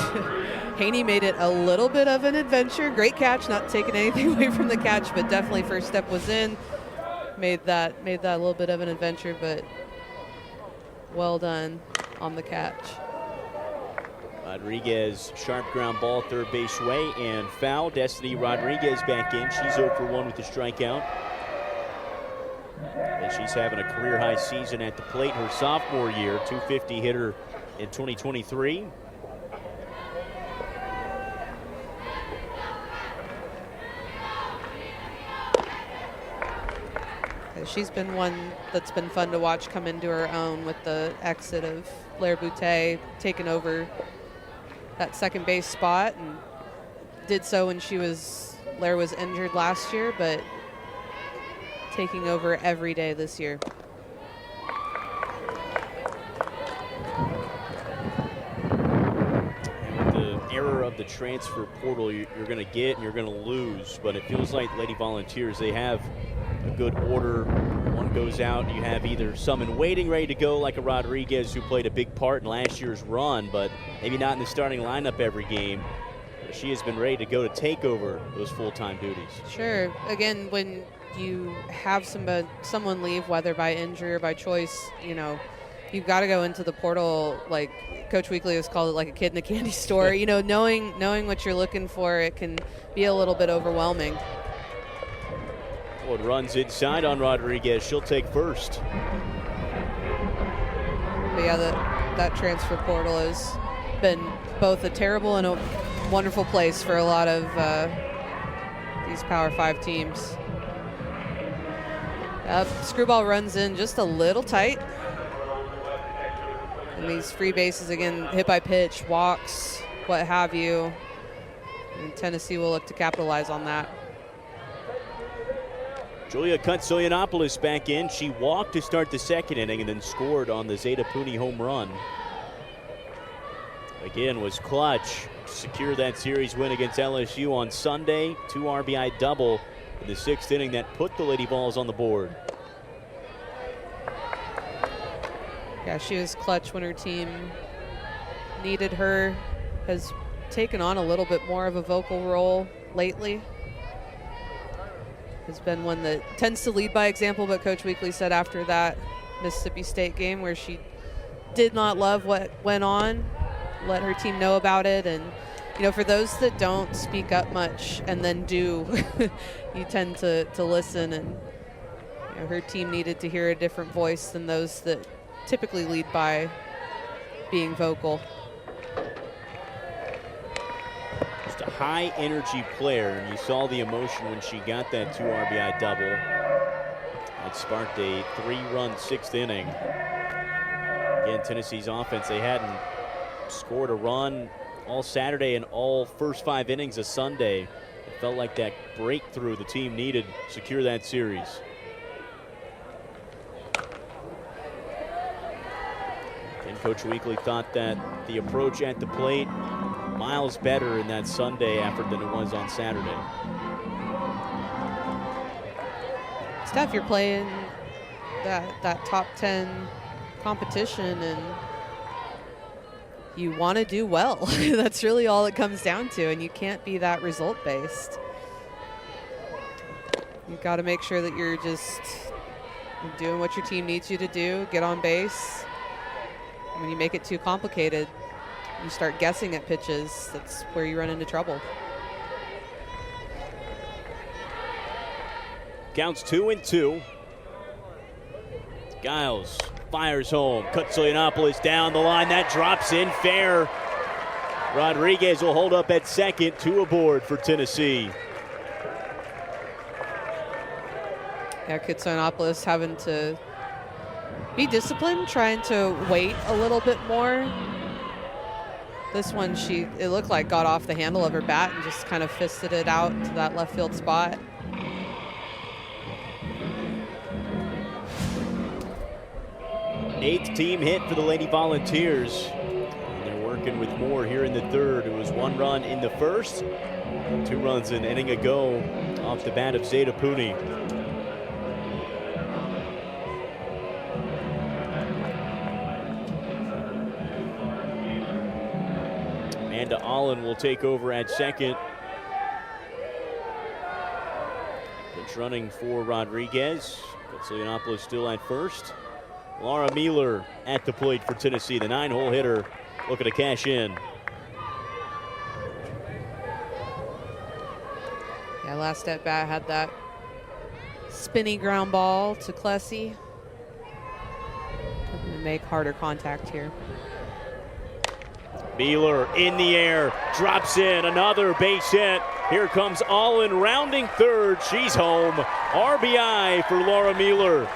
Haney made it a little bit of an adventure. Great catch, not taking anything away from the catch, but definitely first step was in. Made that a little bit of an adventure, but well done on the catch. Rodriguez, sharp ground ball, third base way, and foul. Destiny Rodriguez back in. She's 0 for 1 with the strikeout. And she's having a career-high season at the plate her sophomore year, 250 hitter in 2023. She's been one that's been fun to watch come into her own with the exit of Lair Boutte, taking over that second base spot, and did so when Lair was injured last year, but taking over every day this year. And with the error of the transfer portal, you're going to get and you're going to lose, but it feels like Lady Volunteers, they have a good order. One goes out, you have either someone waiting ready to go like a Rodriguez who played a big part in last year's run, but maybe not in the starting lineup every game. She has been ready to go to take over those full-time duties. Sure. Again, when you have someone leave, whether by injury or by choice, you've got to go into the portal, like Coach Weekly has called it, like a kid in a candy store. Knowing what you're looking for, it can be a little bit overwhelming. It runs inside on Rodriguez. She'll take first. But yeah, that transfer portal has been both a terrible and a wonderful place for a lot of these Power 5 teams. Screwball runs in just a little tight. And these free bases, again, hit by pitch, walks, what have you. And Tennessee will look to capitalize on that. Julia Kutsoyanopoulos back in. She walked to start the second inning and then scored on the Zeta Puni home run. Again, was clutch to secure that series win against LSU on Sunday. 2 RBI double in the 6th inning that put the Lady Vols on the board. Yeah, she was clutch when her team needed her. Has taken on a little bit more of a vocal role lately. Has been one that tends to lead by example, but Coach Weekly said after that Mississippi State game where she did not love what went on, let her team know about it. And, for those that don't speak up much and then do, you tend to listen. And her team needed to hear a different voice than those that typically lead by being vocal. Just a high energy player, and you saw the emotion when she got that 2 RBI double. It sparked a 3-run 6th inning. Again, Tennessee's offense, they hadn't scored a run all Saturday and all first 5 innings of Sunday. It felt like that breakthrough the team needed to secure that series. And Coach Weekly thought that the approach at the plate miles better in that Sunday effort than it was on Saturday. Steph, you're playing that top 10 competition and you want to do well. That's really all it comes down to, and you can't be that result based. You've got to make sure that you're just doing what your team needs you to do, get on base. When you make it too complicated, you start guessing at pitches, that's where you run into trouble. Counts 2-2. Giles fires home. Kutsoyanopoulos down the line. That drops in fair. Rodriguez will hold up at second. 2 aboard for Tennessee. Yeah, Kutsoyanopoulos having to be disciplined, trying to wait a little bit more. This one, it looked like got off the handle of her bat and just kind of fisted it out to that left field spot. Eighth team hit for the Lady Volunteers. And they're working with more here in the third. It was 1 run in the first, 2 runs an inning ago off the bat of Zeta Puni. And Allen will take over at second. Pitch running for Rodriguez. Katsilianopoulos still at first. Laura Mueller at the plate for Tennessee, the 9-hole hitter looking to cash in. Yeah, last at bat had that spinny ground ball to Klesse. Looking to make harder contact here. Mueller in the air, drops in, another base hit. Here comes Allen rounding third. She's home. RBI for Laura Mueller.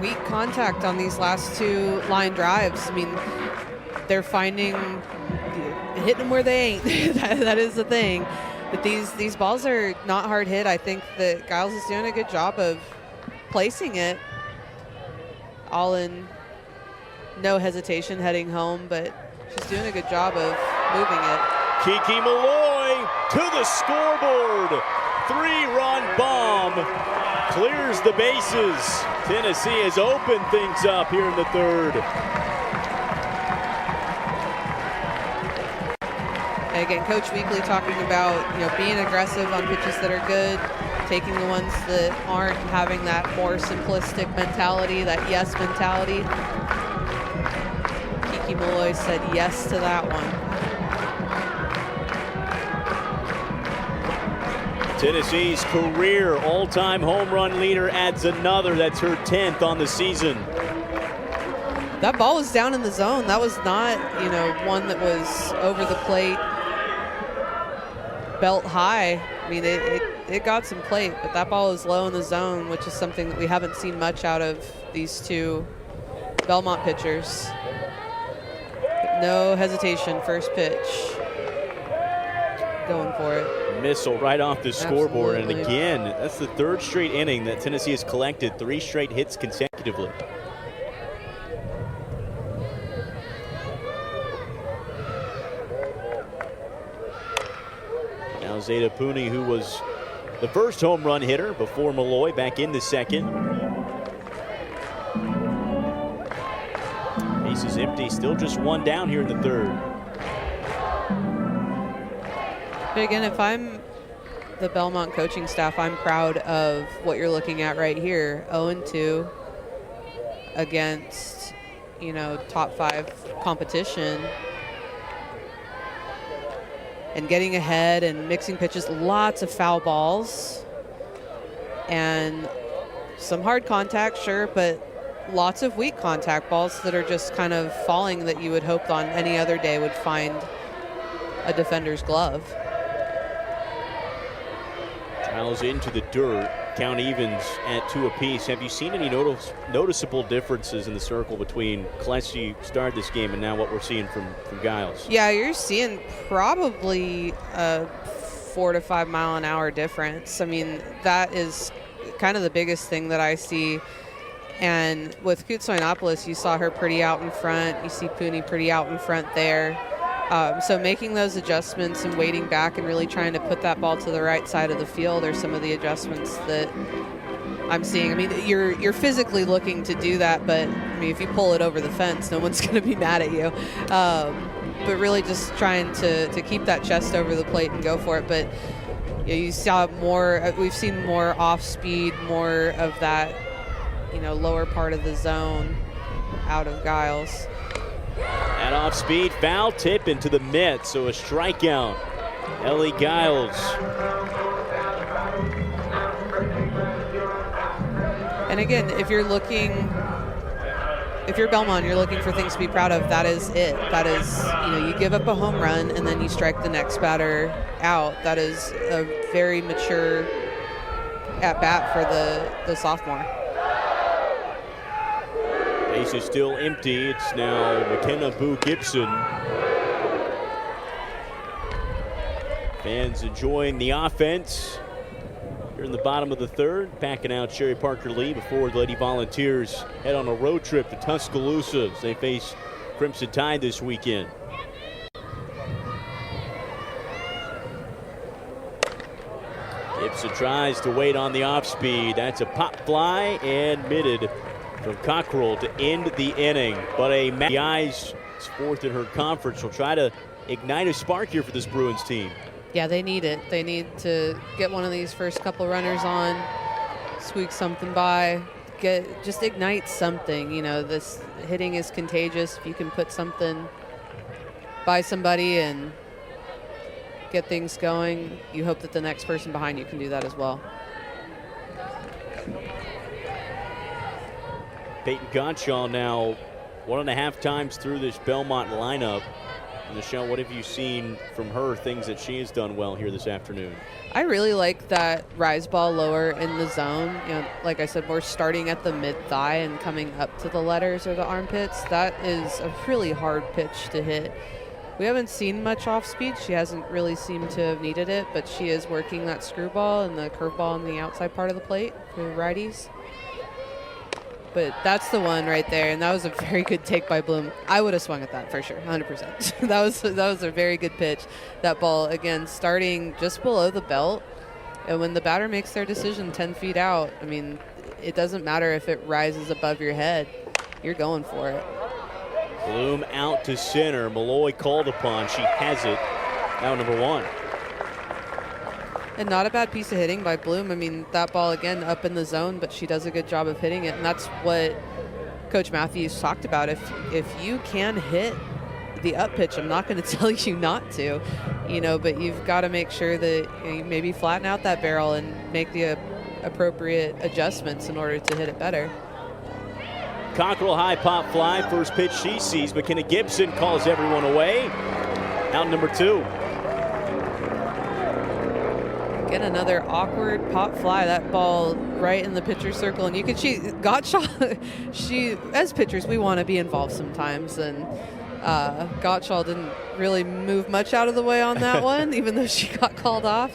Weak contact on these last two line drives. I mean, they're hitting them where they ain't. that is the thing. But these balls are not hard hit. I think that Giles is doing a good job of placing it. All in, no hesitation heading home, but she's doing a good job of moving it. Kiki Malloy to the scoreboard. 3-run bomb clears the bases. Tennessee has opened things up here in the third. Again, Coach Weekly talking about being aggressive on pitches that are good, taking the ones that aren't, having that more simplistic mentality, that yes mentality. Kiki Malloy said yes to that one. Tennessee's career all-time home run leader adds another. That's her 10th on the season. That ball was down in the zone. That was not, one that was over the plate, belt high. I mean, it got some plate, but that ball is low in the zone, which is something that we haven't seen much out of these two Belmont pitchers. But no hesitation, first pitch. Going for it. Missile right off the scoreboard. Absolutely. And again, that's the third straight inning that Tennessee has collected 3 straight hits consecutively. Now Zeta Pooney, who was the first home run hitter before Malloy, back in the second. Base is empty, still just 1 down here in the third. But again, if I'm the Belmont coaching staff, I'm proud of what you're looking at right here. 0-2 against, top 5 competition. And getting ahead and mixing pitches, lots of foul balls. And some hard contact, sure, but lots of weak contact balls that are just kind of falling that you would hope on any other day would find a defender's glove. Fouls into the dirt. Count evens at 2 apiece. Have you seen any noticeable differences in the circle between Klesse started this game and now what we're seeing from Giles? Yeah, you're seeing probably a 4 to 5 mile an hour difference. I mean, that is kind of the biggest thing that I see. And with Katsilianopoulos, you saw her pretty out in front. You see Pooney pretty out in front there. So making those adjustments and waiting back and really trying to put that ball to the right side of the field are some of the adjustments that I'm seeing. I mean, you're physically looking to do that, but I mean, if you pull it over the fence, no one's going to be mad at you. But really just trying to keep that chest over the plate and go for it. But you saw more. We've seen more off speed, more of that, lower part of the zone out of Giles. That off-speed foul tip into the mitt, so a strikeout. Ellie Giles. And again, if you're Belmont, you're looking for things to be proud of, that is it. That is, you give up a home run and then you strike the next batter out. That is a very mature at-bat for the sophomore. Base is still empty. It's now McKenna Boo Gibson. Fans enjoying the offense here in the bottom of the third. Packing out Sherry Parker Lee before the Lady Volunteers head on a road trip to Tuscaloosa as they face Crimson Tide this weekend. Gibson tries to wait on the off speed. That's a pop fly and mitted from Cockrell to end the inning. But the eyes is fourth in her conference. She'll try to ignite a spark here for this Bruins team. Yeah, they need it. They need to get one of these first couple runners on, squeak something by, just ignite something. You know, this hitting is contagious. If you can put something by somebody and get things going, you hope that the next person behind you can do that as well. Peyton Gottschall now 1.5 times through this Belmont lineup. Michelle, what have you seen from her, things that she has done well here this afternoon? I really like that rise ball lower in the zone. You know, like I said, we're starting at the mid-thigh and coming up to the letters or the armpits. That is a really hard pitch to hit. We haven't seen much off speed. She hasn't really seemed to have needed it, but she is working that screwball and the curveball on the outside part of the plate for the righties. But that's the one right there, and that was a very good take by Bloom. I would have swung at that for sure, 100%. that was a very good pitch. That ball, again, starting just below the belt, and when the batter makes their decision 10 feet out, I mean, it doesn't matter if it rises above your head. You're going for it. Bloom out to center. Malloy called upon. She has it. Now number 1. And not a bad piece of hitting by Bloom. I mean, that ball, again, up in the zone, but she does a good job of hitting it. And that's what Coach Matthews talked about. If you can hit the up pitch, I'm not going to tell you not to, you know, but you've got to make sure that you maybe flatten out that barrel and make the appropriate adjustments in order to hit it better. Cockrell high pop fly. First pitch she sees. McKenna Gibson calls everyone away. Out number 2. Again, another awkward pop fly. That ball right in the pitcher's circle. And you could see Gottschall, as pitchers, we want to be involved sometimes. And Gottschall didn't really move much out of the way on that one, even though she got called off.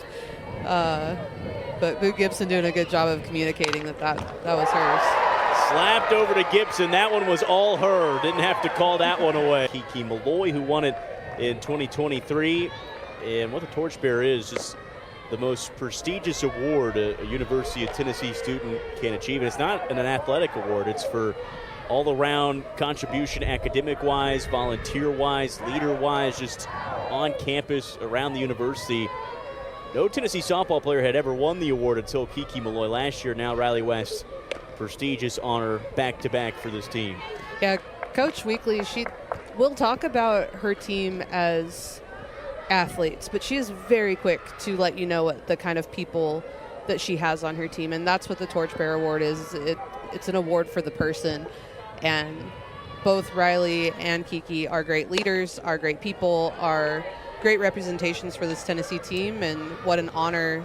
But Boo Gibson doing a good job of communicating that was hers. Slapped over to Gibson. That one was all her. Didn't have to call that one away. Kiki Malloy, who won it in 2023. And what the torchbearer is just the most prestigious award a University of Tennessee student can achieve. And it's not an athletic award. It's for all-around contribution, academic-wise, volunteer-wise, leader-wise, just on campus, around the university. No Tennessee softball player had ever won the award until Kiki Malloy last year. Now Riley West, prestigious honor back-to-back for this team. Yeah, Coach Weekly, she will talk about her team as athletes, but she is very quick to let you know what the kind of people that she has on her team, and that's what the Torchbearer Award is. It's an award for the person, and both Riley and Kiki are great leaders, are great people, are great representations for this Tennessee team, and what an honor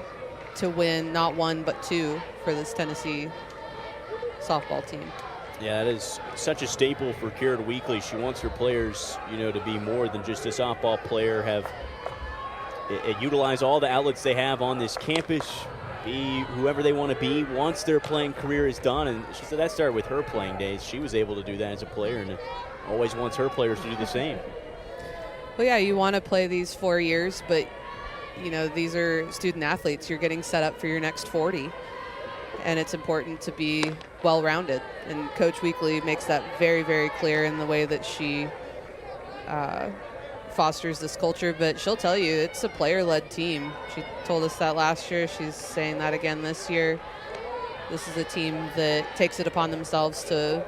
to win not 1 but 2 for this Tennessee softball team. Yeah, that is such a staple for Karen Weekly. She wants her players, to be more than just a softball player, utilize all the outlets they have on this campus, be whoever they want to be once their playing career is done. And she said that started with her playing days. She was able to do that as a player and always wants her players to do the same. Well, yeah, you want to play these 4 years, but, these are student athletes. You're getting set up for your next 40. And it's important to be well-rounded. And Coach Weekly makes that very, very clear in the way that she fosters this culture. But she'll tell you it's a player-led team. She told us that last year. She's saying that again this year. This is a team that takes it upon themselves to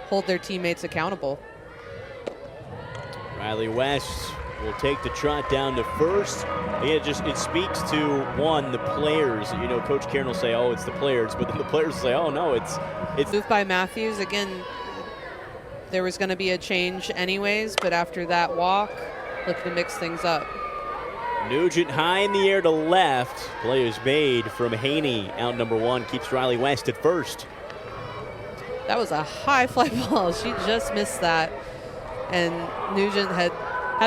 hold their teammates accountable. Riley West will take the trot down to first. It speaks to, one, the players. Coach Karen will say, oh, it's the players. But then the players will say, oh, no, it's moved by Matthews. Again, there was going to be a change anyways, but after that walk, looking to mix things up. Nugent high in the air to left. Play is made from Haney. Out number 1 keeps Riley West at first. That was a high fly ball. She just missed that. And Nugent had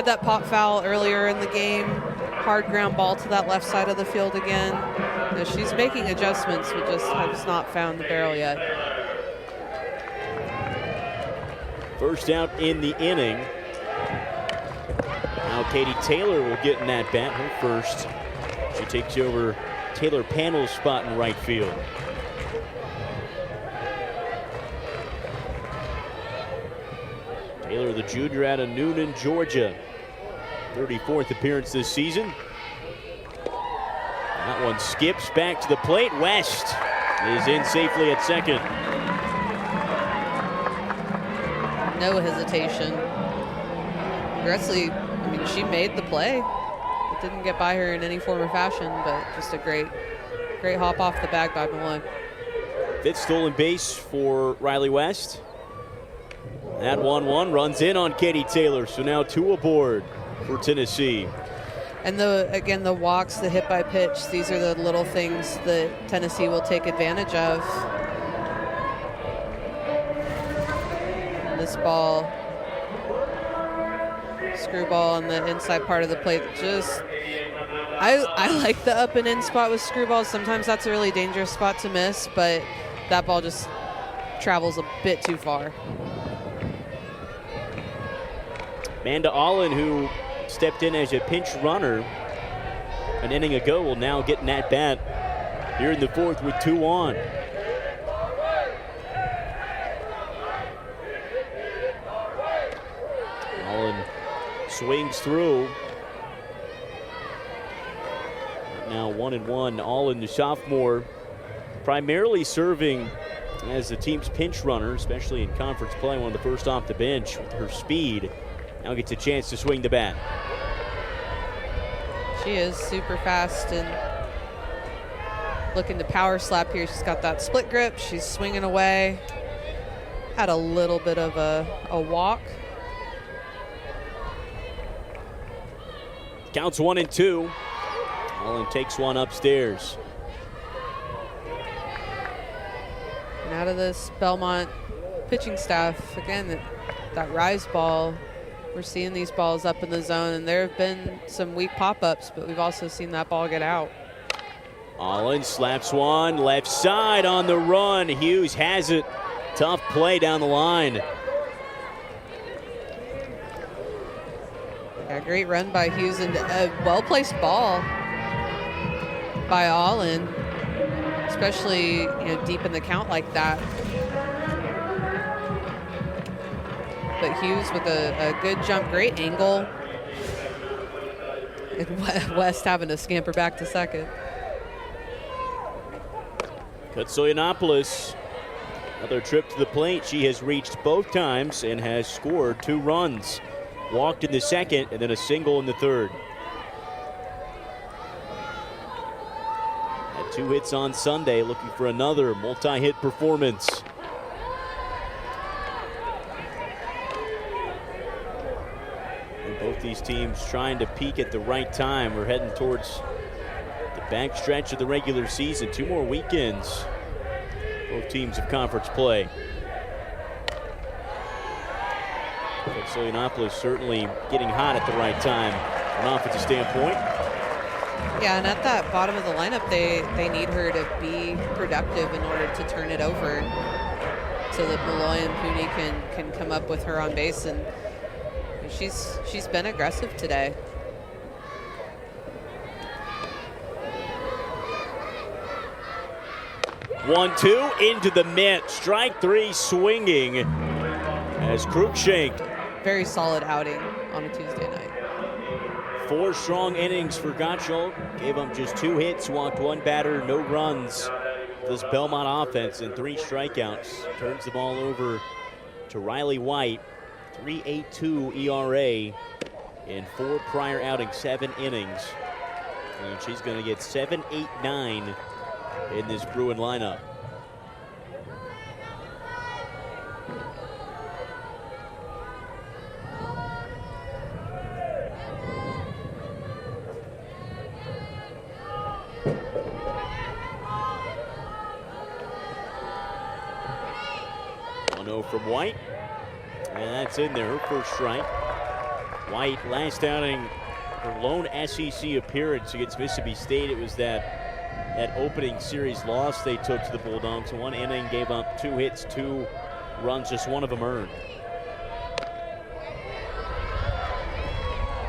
that pop foul earlier in the game. Hard ground ball to that left side of the field again. Now she's making adjustments, but just has not found the barrel yet. First out in the inning. Now Katie Taylor will get in that bat, her first. She She takes over Taylor Panel's spot in right field. Taylor, the junior out of Noonan, Georgia. 34th appearance this season. That one skips back to the plate. West is in safely at second. No hesitation. Gretzky, I mean, she made the play. It didn't get by her in any form or fashion, but just a great hop off the bag by Malone. Fifth stolen base for Riley West. That 1-1 runs in on Katie Taylor, so now 2 aboard for Tennessee. And again, the walks, the hit by pitch, these are the little things that Tennessee will take advantage of. This ball, screwball on the inside part of the plate. Just, I like the up and in spot with screwballs. Sometimes that's a really dangerous spot to miss, but that ball just travels a bit too far. Amanda Allen, who stepped in as a pinch runner an inning ago, will now get an at-bat here in the fourth with 2 on. Allen swings through. Now 1-1. Allen, the sophomore, primarily serving as the team's pinch runner, especially in conference play, one of the first off the bench with her speed. Now gets a chance to swing the bat. She is super fast and looking to power slap here. She's got that split grip. She's swinging away. Had a little bit of a walk. Counts 1-2. Allen takes one upstairs. And out of this Belmont pitching staff, again, that rise ball, we're seeing these balls up in the zone, and there have been some weak pop-ups, but we've also seen that ball get out. Allen slaps one left side on the run. Hughes has it. Tough play down the line. Yeah, great run by Hughes and a well-placed ball by Allen, especially deep in the count like that. But Hughes with a good jump, great angle. And West having to scamper back to second. Katsuyanopolis, another trip to the plate. She has reached both times and has scored 2 runs. Walked in the second and then a single in the third. Had 2 hits on Sunday, looking for another multi-hit performance. Both these teams trying to peak at the right time. We're heading towards the back stretch of the regular season. 2 more weekends. Both teams of conference play. Katsuyanopolis certainly getting hot at the right time from an offensive standpoint. Yeah, and at that bottom of the lineup, they need her to be productive in order to turn it over so that Malloy and Pooney can come up with her on base, and she's been aggressive today. One, two, into the mitt. Strike 3 swinging as Cruikshank. Very solid outing on a Tuesday night. 4 strong innings for Gottschall. Gave up just 2 hits, walked 1 batter, no runs. This Belmont offense and 3 strikeouts. Turns the ball over to Riley White. 3.82 ERA in 4 prior outings, 7 innings. And she's going to get 7, 8, 9 in this Bruin lineup. From White, and that's in there, her first strike. White, last outing, her lone SEC appearance against Mississippi State. It was that opening series loss they took to the Bulldogs. 1 inning, gave up 2 hits, 2 runs, just 1 of them earned.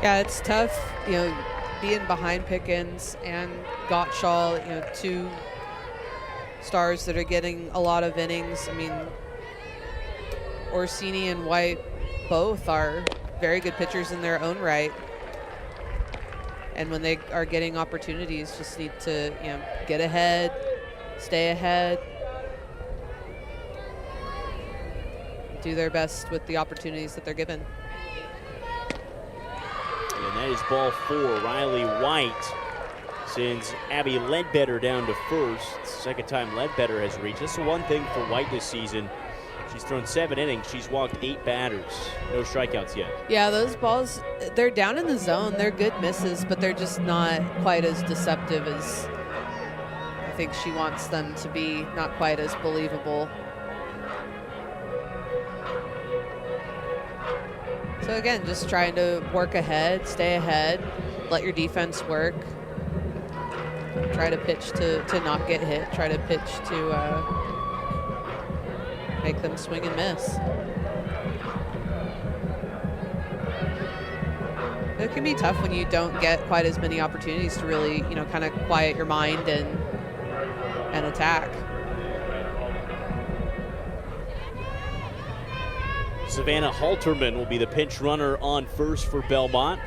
Yeah, it's tough. being behind Pickens and Gottschall, two stars that are getting a lot of innings. I mean, Orsini and White both are very good pitchers in their own right. And when they are getting opportunities, just need to, get ahead, stay ahead, do their best with the opportunities that they're given. And that is ball 4. Riley White sends Abby Ledbetter down to first. Second time Ledbetter has reached. That's the one thing for White this season. She's thrown 7 innings. She's walked 8 batters. No strikeouts yet. Yeah, those balls, they're down in the zone. They're good misses, but they're just not quite as deceptive as I think she wants them to be. Not quite as believable. So again, just trying to work ahead, stay ahead, let your defense work. Try to pitch to not get hit. Try to pitch to make them swing and miss. It can be tough when you don't get quite as many opportunities to really, kind of quiet your mind and attack. Savannah Halterman will be the pinch runner on first for Belmont.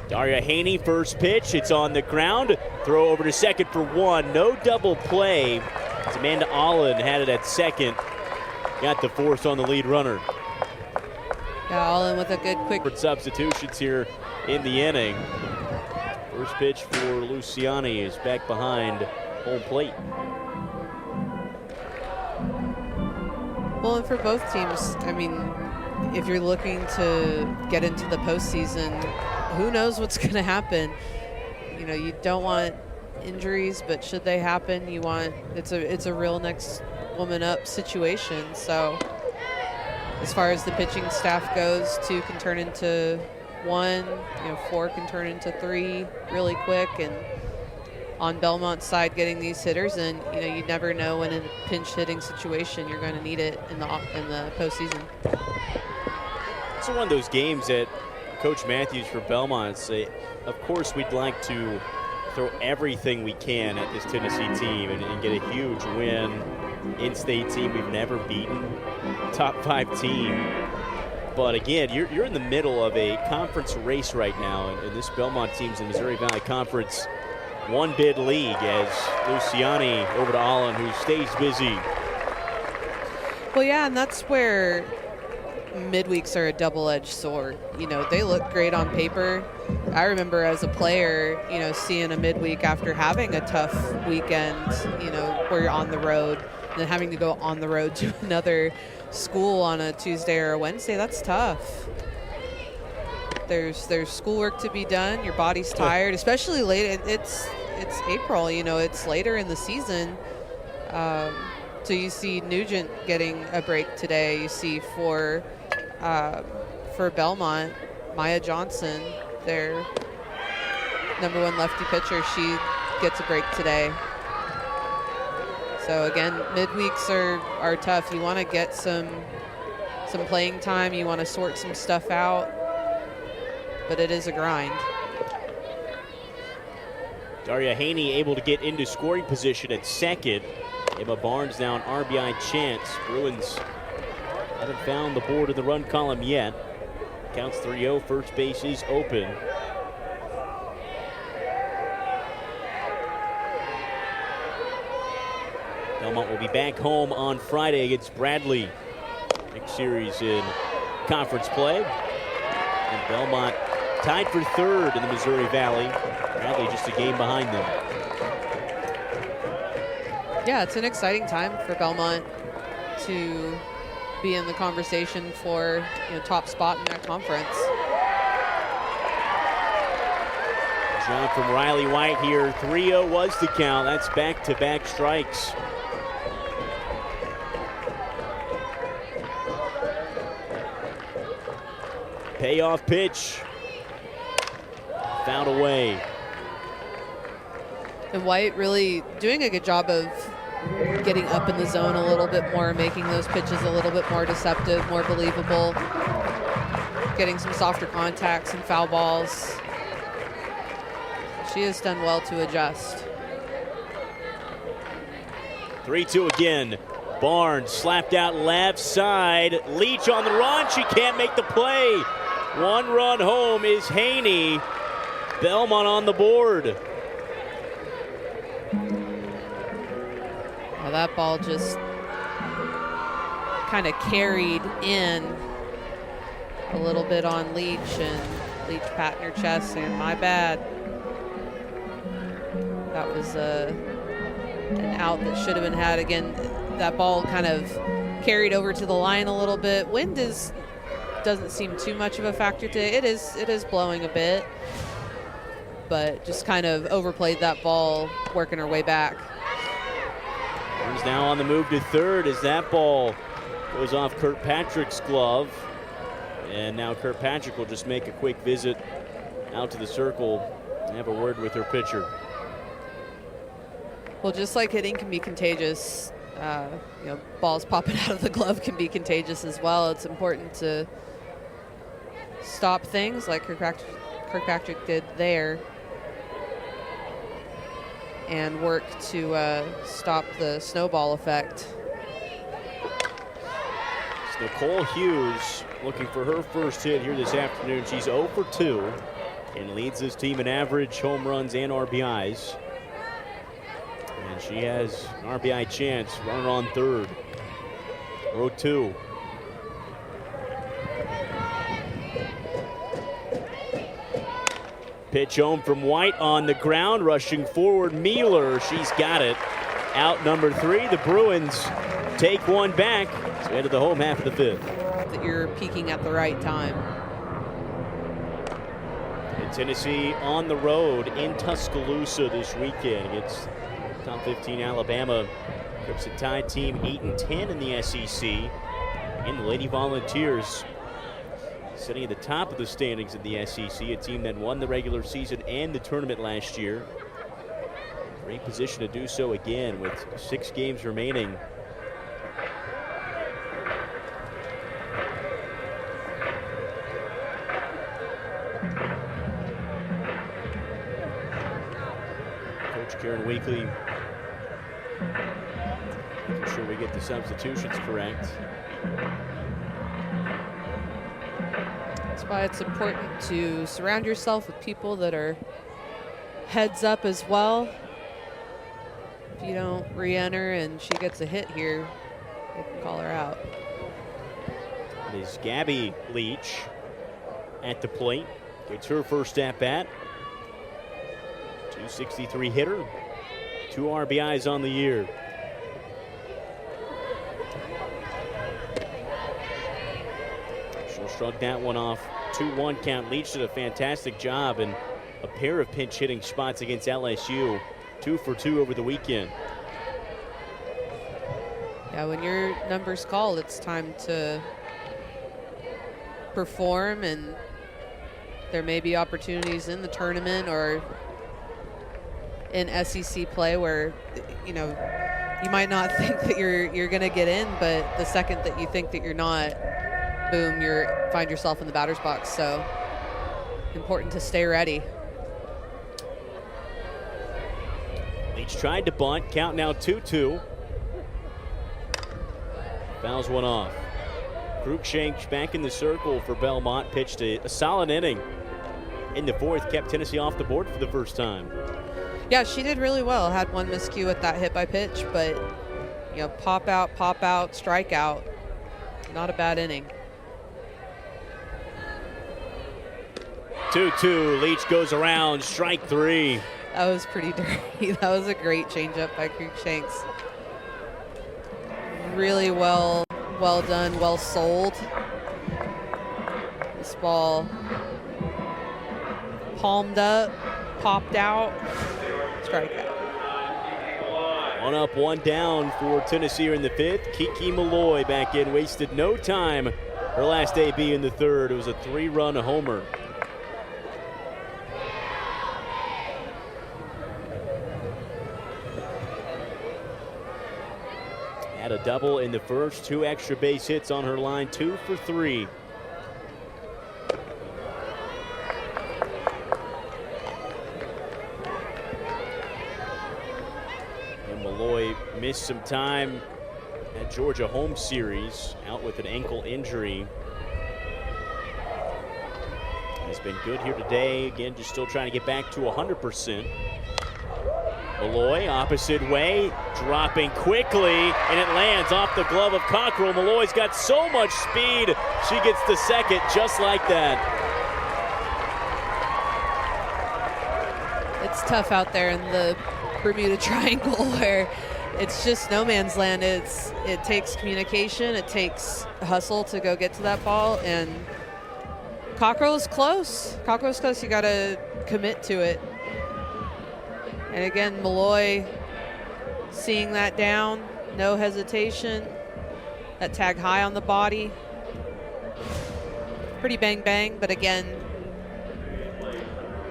Daria Haney, first pitch. It's on the ground. Throw over to second for 1. No double play. As Amanda Allen had it at second. Got the force on the lead runner. Yeah, Allen with a good quick Substitutions here in the inning. First pitch for Luciani is back behind home plate. Well, and for both teams, I mean, if you're looking to get into the postseason, who knows what's going to happen? You don't want injuries, but should they happen, you want it's a real next woman up situation. So as far as the pitching staff goes, 2 can turn into 1, 4 can turn into 3 really quick. And on Belmont's side, getting these hitters, and you never know when in a pinch hitting situation you're going to need it in the postseason. It's one of those games that Coach Matthews for Belmont say, of course we'd like to throw everything we can at this Tennessee team and get a huge win. In-state team we've never beaten, top 5 team. But again, you're in the middle of a conference race right now, and this Belmont team's in the Missouri Valley Conference one-bid league as Luciani over to Allen, who stays busy. Well, yeah, and that's where midweeks are a double-edged sword. They look great on paper. I remember as a player, seeing a midweek after having a tough weekend, where you're on the road, and then having to go on the road to another school on a Tuesday or a Wednesday. That's tough. There's schoolwork to be done. Your body's tired, especially late. It's April, it's later in the season. So you see Nugent getting a break today. You see for Belmont, Maya Johnson, their #1 lefty pitcher, she gets a break today. So again, midweeks are tough. You want to get some playing time. You want to sort some stuff out, but it is a grind. Daria Haney able to get into scoring position at second. Emma Barnes now an RBI chance. Bruins haven't found the board in the run column yet. Counts 3-0, first base is open. Belmont will be back home on Friday against Bradley. Next series in conference play. And Belmont tied for 3rd in the Missouri Valley. Bradley just a game behind them. Yeah, it's an exciting time for Belmont to be in the conversation for top spot in that conference. Jump from Riley White here. 3-0 was the count. That's back-to-back strikes. Payoff pitch. Fouled away. And White really doing a good job of getting up in the zone a little bit more, making those pitches a little bit more deceptive, more believable, getting some softer contacts and foul balls. she has done well to adjust. 3-2 again. Barnes slapped out left side. Leach on the run. She can't make the play. One run home is Haney. Belmont on the board. Well, that ball just kind of carried in a little bit on Leach, and Leach patting her chest saying, "My bad." That was an out that should have been had. Again, that ball kind of carried over to the line a little bit. Wind doesn't seem too much of a factor today. It is blowing a bit, but just kind of overplayed that ball, working her way back. Burns now on the move to third as that ball goes off Kirkpatrick's glove. And now Kirkpatrick will just make a quick visit out to the circle and have a word with her pitcher. Well, just like hitting can be contagious, balls popping out of the glove can be contagious as well. It's important to stop things like Kirkpatrick did there and work to stop the snowball effect. It's Nicole Hughes looking for her first hit here this afternoon. She's 0 for 2 and leads this team in average home runs and RBIs. And she has an RBI chance, runner on third. 0-2. Pitch home from White on the ground, rushing forward. Mealer, she's got it. Out number 3. The Bruins take one back. So into the home half of the 5th. That you're peaking at the right time. And Tennessee on the road in Tuscaloosa this weekend against top 15 Alabama. Crimson Tide team 8-10 in the SEC. And the Lady Volunteers sitting at the top of the standings in the SEC, a team that won the regular season and the tournament last year. Great position to do so again with 6 games remaining. Coach Karen Weekly making sure we get the substitutions correct. That's why it's important to surround yourself with people that are heads up as well. If you don't re-enter and she gets a hit here, they can call her out. It is Gabby Leach at the plate. Gets her first at bat. 263 hitter. 2 RBIs on the year. She'll shrug that one off. 2-1 count. Leach did a fantastic job and a pair of pinch hitting spots against LSU. 2 for 2 over the weekend. Yeah, when your number's called, it's time to perform, and there may be opportunities in the tournament or in SEC play where, you might not think that you're going to get in, but the second that you think that you're not, boom, find yourself in the batter's box. So important to stay ready. Leach tried to bunt. Count now 2-2. Fouls one off. Cruikshank back in the circle for Belmont. Pitched a solid inning in the 4th. Kept Tennessee off the board for the first time. Yeah, she did really well. Had one miscue with that hit by pitch, but pop out, strike out. Not a bad inning. 2-2. Leach goes around. Strike 3. That was pretty dirty. That was a great changeup by Cruikshanks. Really well done, well sold. This ball palmed up, popped out, strikeout. 1 up, 1 down for Tennessee here in the 5th. Kiki Malloy back in, wasted no time. Her last AB in the 3rd. It was a 3-run homer. Had a double in the 1st, 2 extra base hits on her line, 2 for 3. Malloy missed some time at Georgia home series, out with an ankle injury. Has been good here today. Again, just still trying to get back to 100%. Malloy, opposite way, dropping quickly, and it lands off the glove of Cockrell. Malloy's got so much speed, she gets the second just like that. It's tough out there in the Bermuda Triangle where it's just no man's land. It takes communication, it takes hustle to go get to that ball, and Cockrell's close. Cockrell's close, you gotta commit to it. And again, Malloy seeing that down, no hesitation. That tag high on the body. Pretty bang bang, but again,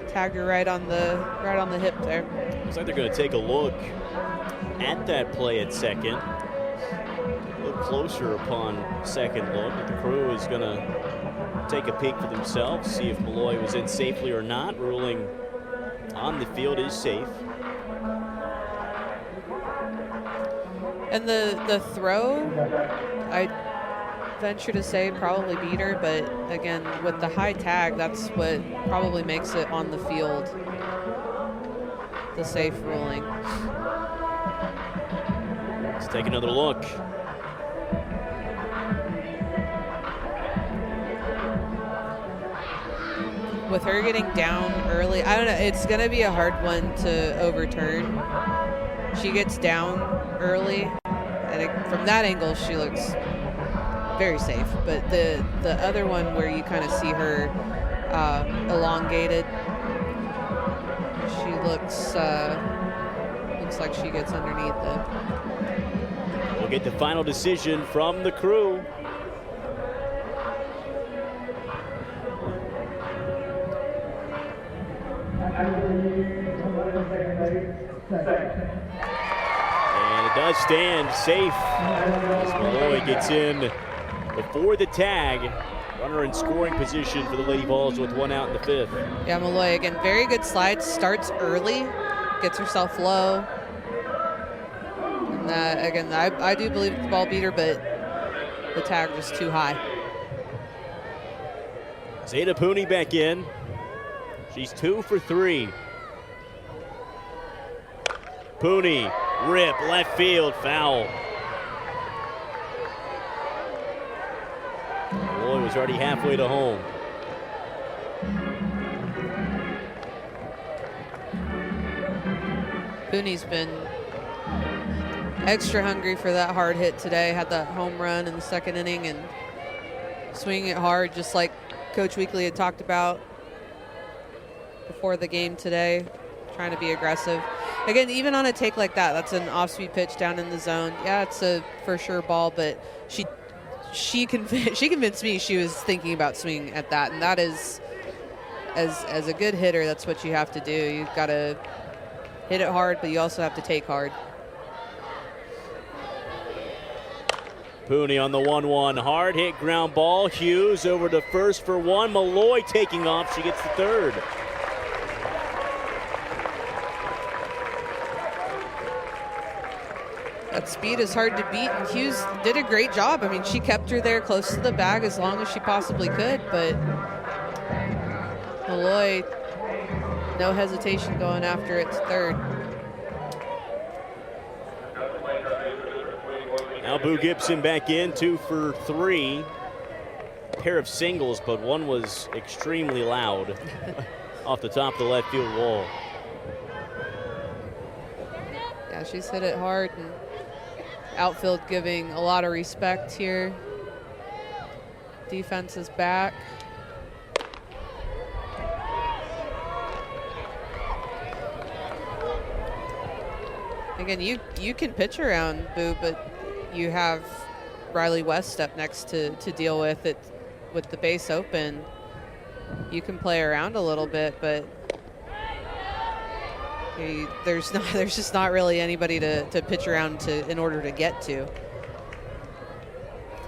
tagged her right on the hip there. Looks like they're going to take a look at that play at second. A little closer upon second look. The crew is going to take a peek for themselves, see if Malloy was in safely or not. Ruling on the field is safe. And the throw, I venture to say probably beat her, but again, with the high tag, that's what probably makes it on the field the safe ruling. Let's take another look. With her getting down early, I don't know, it's going to be a hard one to overturn. She gets down early, and from that angle, she looks very safe. But the other one where you kind of see her elongated, she looks like she gets underneath it. We'll get the final decision from the crew. And it does stand safe as Malloy gets in before the tag. Runner in scoring position for the Lady Vols with one out in the fifth. Yeah, Malloy, again, very good slide. Starts early, gets herself low. And again, I do believe the ball beat her, but the tag was too high. Zeta Pooney back in. She's 2 for 3. Pooney, rip, left field, foul. Malloy was already halfway to home. Pooney's been extra hungry for that hard hit today. Had that home run in the second inning and swinging it hard, just like Coach Weekly had talked about before the game today, trying to be aggressive. Again, even on a take like that, that's an off-speed pitch down in the zone. Yeah, it's a for sure ball, but she convinced me she was thinking about swinging at that, and that is, as a good hitter, that's what you have to do. You've got to hit it hard, but you also have to take hard. Pooney on the 1-1, hard hit ground ball. Hughes over to first for one. Malloy taking off, she gets the third. That speed is hard to beat, and Hughes did a great job. I mean, she kept her there close to the bag as long as she possibly could, but Malloy, no hesitation going after its third. Now Boo Gibson back in, 2 for 3. Pair of singles, but one was extremely loud off the top of the left field wall. Yeah, she's hit it hard, and outfield giving a lot of respect here. Defense is back. Again, you can pitch around Boo, but you have Riley West up next to deal with it with the base open. You can play around a little bit, but there's just not really anybody to pitch around to in order to get to.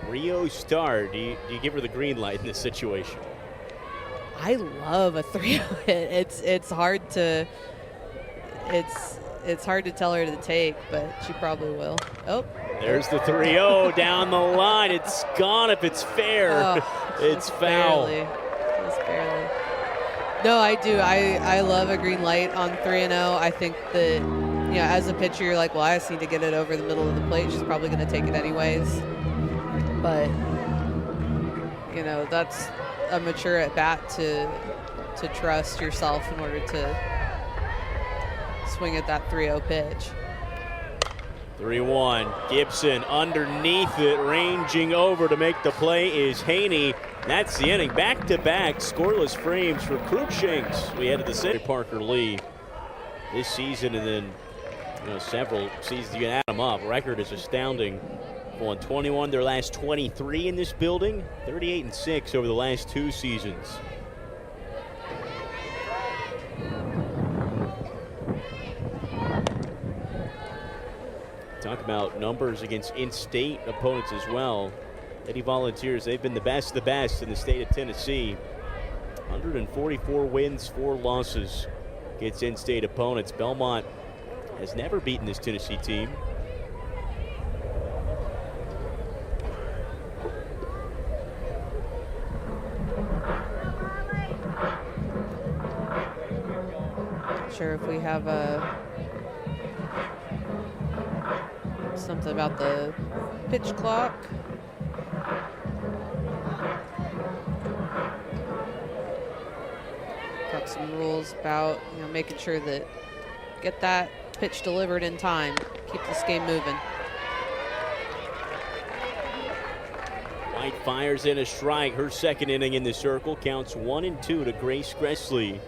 Rio Star, do you give her the green light in this situation? I love a 3-0 hit. It's hard to it's hard to tell her to take, but she probably will. Oh. There's the 3-0 down the line. It's gone if it's fair. Oh, it's foul. Just barely. No, I do. I love a green light on 3-0. I think that, as a pitcher, you're like, well, I just need to get it over the middle of the plate. She's probably going to take it anyways. But, that's a mature at bat to trust yourself in order to swing at that 3-0 pitch. 3-1. Gibson underneath it, ranging over to make the play is Haney. That's the inning. Back-to-back scoreless frames for Cruikshanks. We head to the city. Parker Lee this season, and then several seasons. You can add them up. Record is astounding. Won 21 their last 23 in this building. 38-6 over the last 2 seasons. Talk about numbers against in-state opponents as well. Lady Volunteers, they've been the best of the best in the state of Tennessee. 144 wins, 4 losses against in-state opponents. Belmont has never beaten this Tennessee team. Not sure if we have something about the pitch clock. Got some rules about making sure that get that pitch delivered in time, keep this game moving. White fires in a strike, her second inning in the circle, counts 1-2 to Grace Gressley.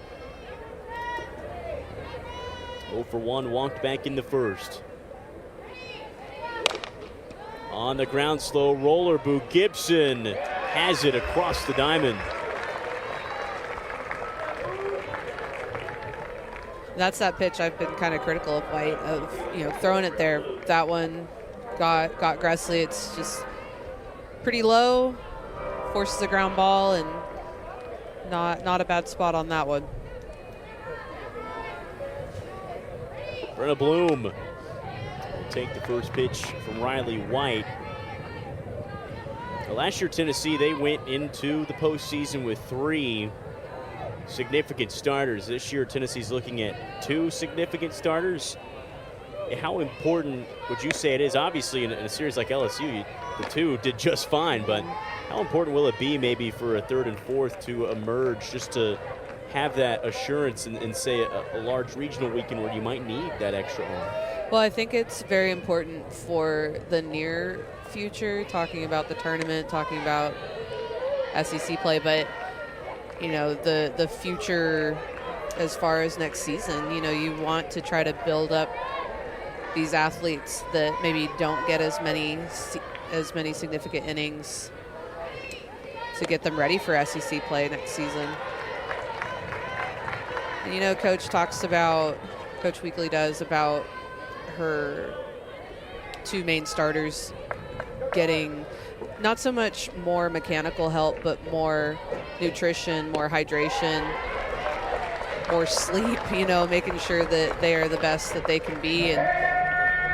0 for 1, walked back in the first. On the ground, slow roller, Boo Gibson has it across the diamond. That's that pitch I've been kind of critical of White, of throwing it there. That one got Gressley. It's just pretty low, forces a ground ball, and not a bad spot on that one. Brenna Bloom will take the first pitch from Riley White. Last year, Tennessee, they went into the postseason with 3 significant starters. This year, Tennessee's looking at 2 significant starters. How important would you say it is? Obviously, in a series like LSU, the 2 did just fine, but how important will it be maybe for a 3rd and 4th to emerge, just to have that assurance in say, a large regional weekend where you might need that extra arm? Well, I think it's very important for the near future, talking about the tournament, talking about SEC play, but the future as far as next season, you want to try to build up these athletes that maybe don't get as many significant innings to get them ready for SEC play next season. And Coach Weekly does about her 2 main starters getting not so much more mechanical help, but more nutrition, more hydration, more sleep, making sure that they are the best that they can be. And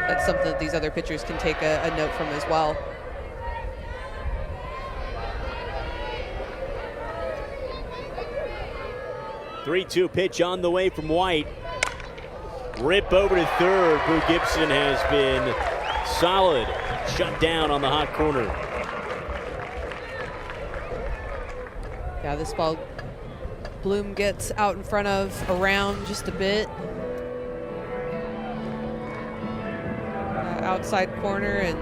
that's something that these other pitchers can take a note from as well. Three-two pitch on the way from White. Rip over to third. Boo Gibson has been solid. Shut down on the hot corner. Yeah, this ball, Bloom gets out in front of, around just a bit. Outside corner, and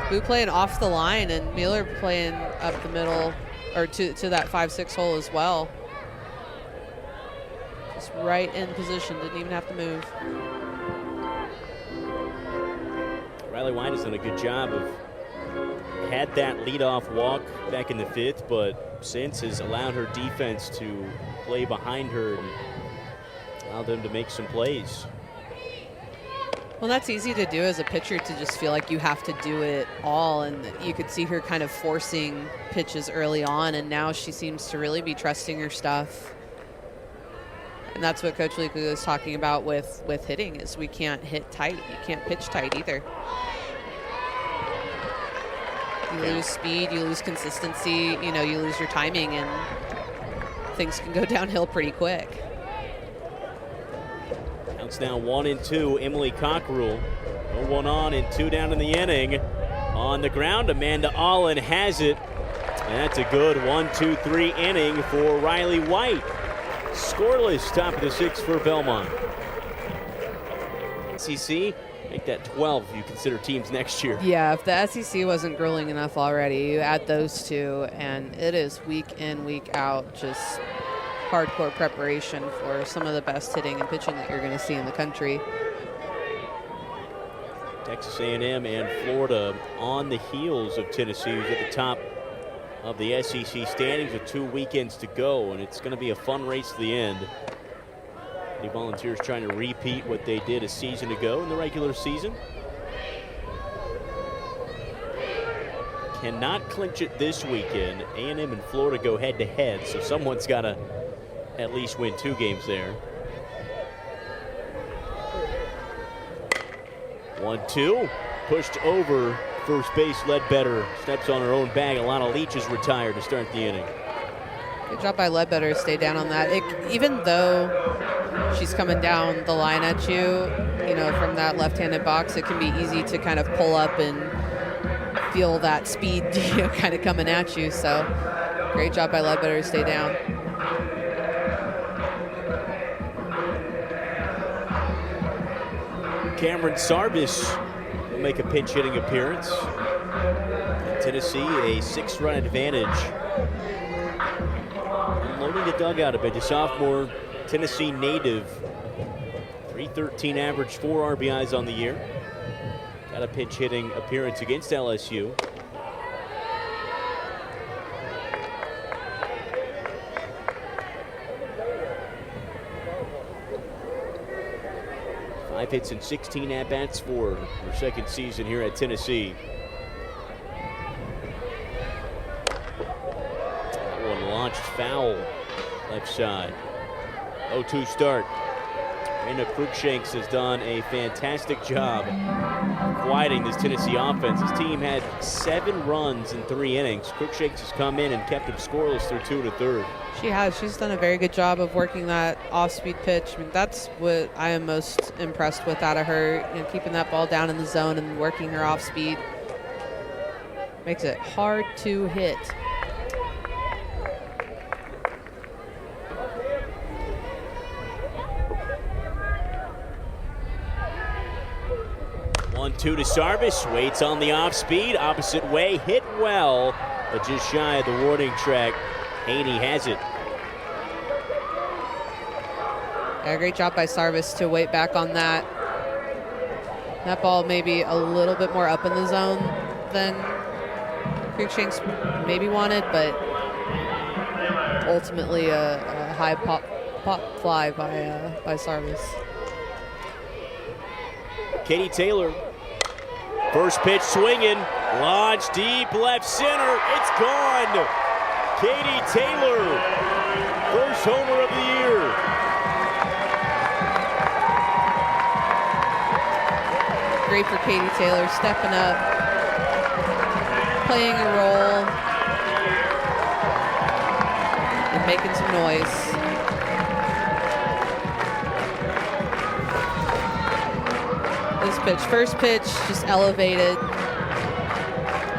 Boo playing off the line, and Mueller playing up the middle, or to that 5-6 hole as well. Just right in position, didn't even have to move. Riley White has done a good job of had that leadoff walk back in the 5th, but since has allowed her defense to play behind her and allow them to make some plays. Well, that's easy to do as a pitcher, to just feel like you have to do it all, and you could see her kind of forcing pitches early on, and now she seems to really be trusting her stuff. And that's what Coach Leakley was talking about with hitting, is we can't hit tight. You can't pitch tight either. You lose speed, you lose consistency, you lose your timing, and things can go downhill pretty quick. Counts now 1-2. Emily Cockrell. 0-1 on and 2 down in the inning. On the ground, Amanda Allen has it. And that's a good 1-2-3 inning for Riley White. Scoreless, top of the 6th for Belmont. SEC, make that 12 if you consider teams next year. Yeah, if the SEC wasn't grueling enough already, you add those two, and it is week in, week out, just hardcore preparation for some of the best hitting and pitching that you're going to see in the country. Texas A&M and Florida on the heels of Tennessee, who's at the top of the SEC standings with 2 weekends to go, and it's going to be a fun race to the end. The Volunteers trying to repeat what they did a season ago in the regular season. Cannot clinch it this weekend. A&M and Florida go head-to-head, so someone's got to at least win 2 games there. 1-2, pushed over first base. Ledbetter steps on her own bag. Alana Leach is retired to start the inning. Good job by Ledbetter to stay down on that. Even though she's coming down the line at you, from that left-handed box, it can be easy to kind of pull up and feel that speed, kind of coming at you. So great job by Ledbetter to stay down. Cameron Sarvis will make a pinch hitting appearance. Tennessee, a 6-run advantage. Unloading the dugout a bit. The sophomore Tennessee native. 313 average, 4 RBIs on the year. Got a pinch hitting appearance against LSU. Five hits and 16 at-bats for her second season here at Tennessee. That one launched foul left side. 0-2 start. Raina Cruikshanks has done a fantastic job quieting this Tennessee offense. This team had 7 runs in 3 innings. Cruikshanks has come in and kept them scoreless through 2 1/3. She has. She's done a very good job of working that off-speed pitch. I mean, that's what I am most impressed with out of her, keeping that ball down in the zone and working her off-speed. Makes it hard to hit. 1-2 to Sarvis, waits on the off speed, opposite way, hit well, but just shy of the warning track. Haney has it. Yeah, great job by Sarvis to wait back on that. That ball maybe a little bit more up in the zone than Cruikshanks maybe wanted, but ultimately a high pop fly by Sarvis. Katie Taylor, first pitch swinging, launched deep left center, it's gone. Katie Taylor, first homer of the year. Great for Katie Taylor, stepping up, playing a role, and making some noise. This pitch, first pitch, just elevated.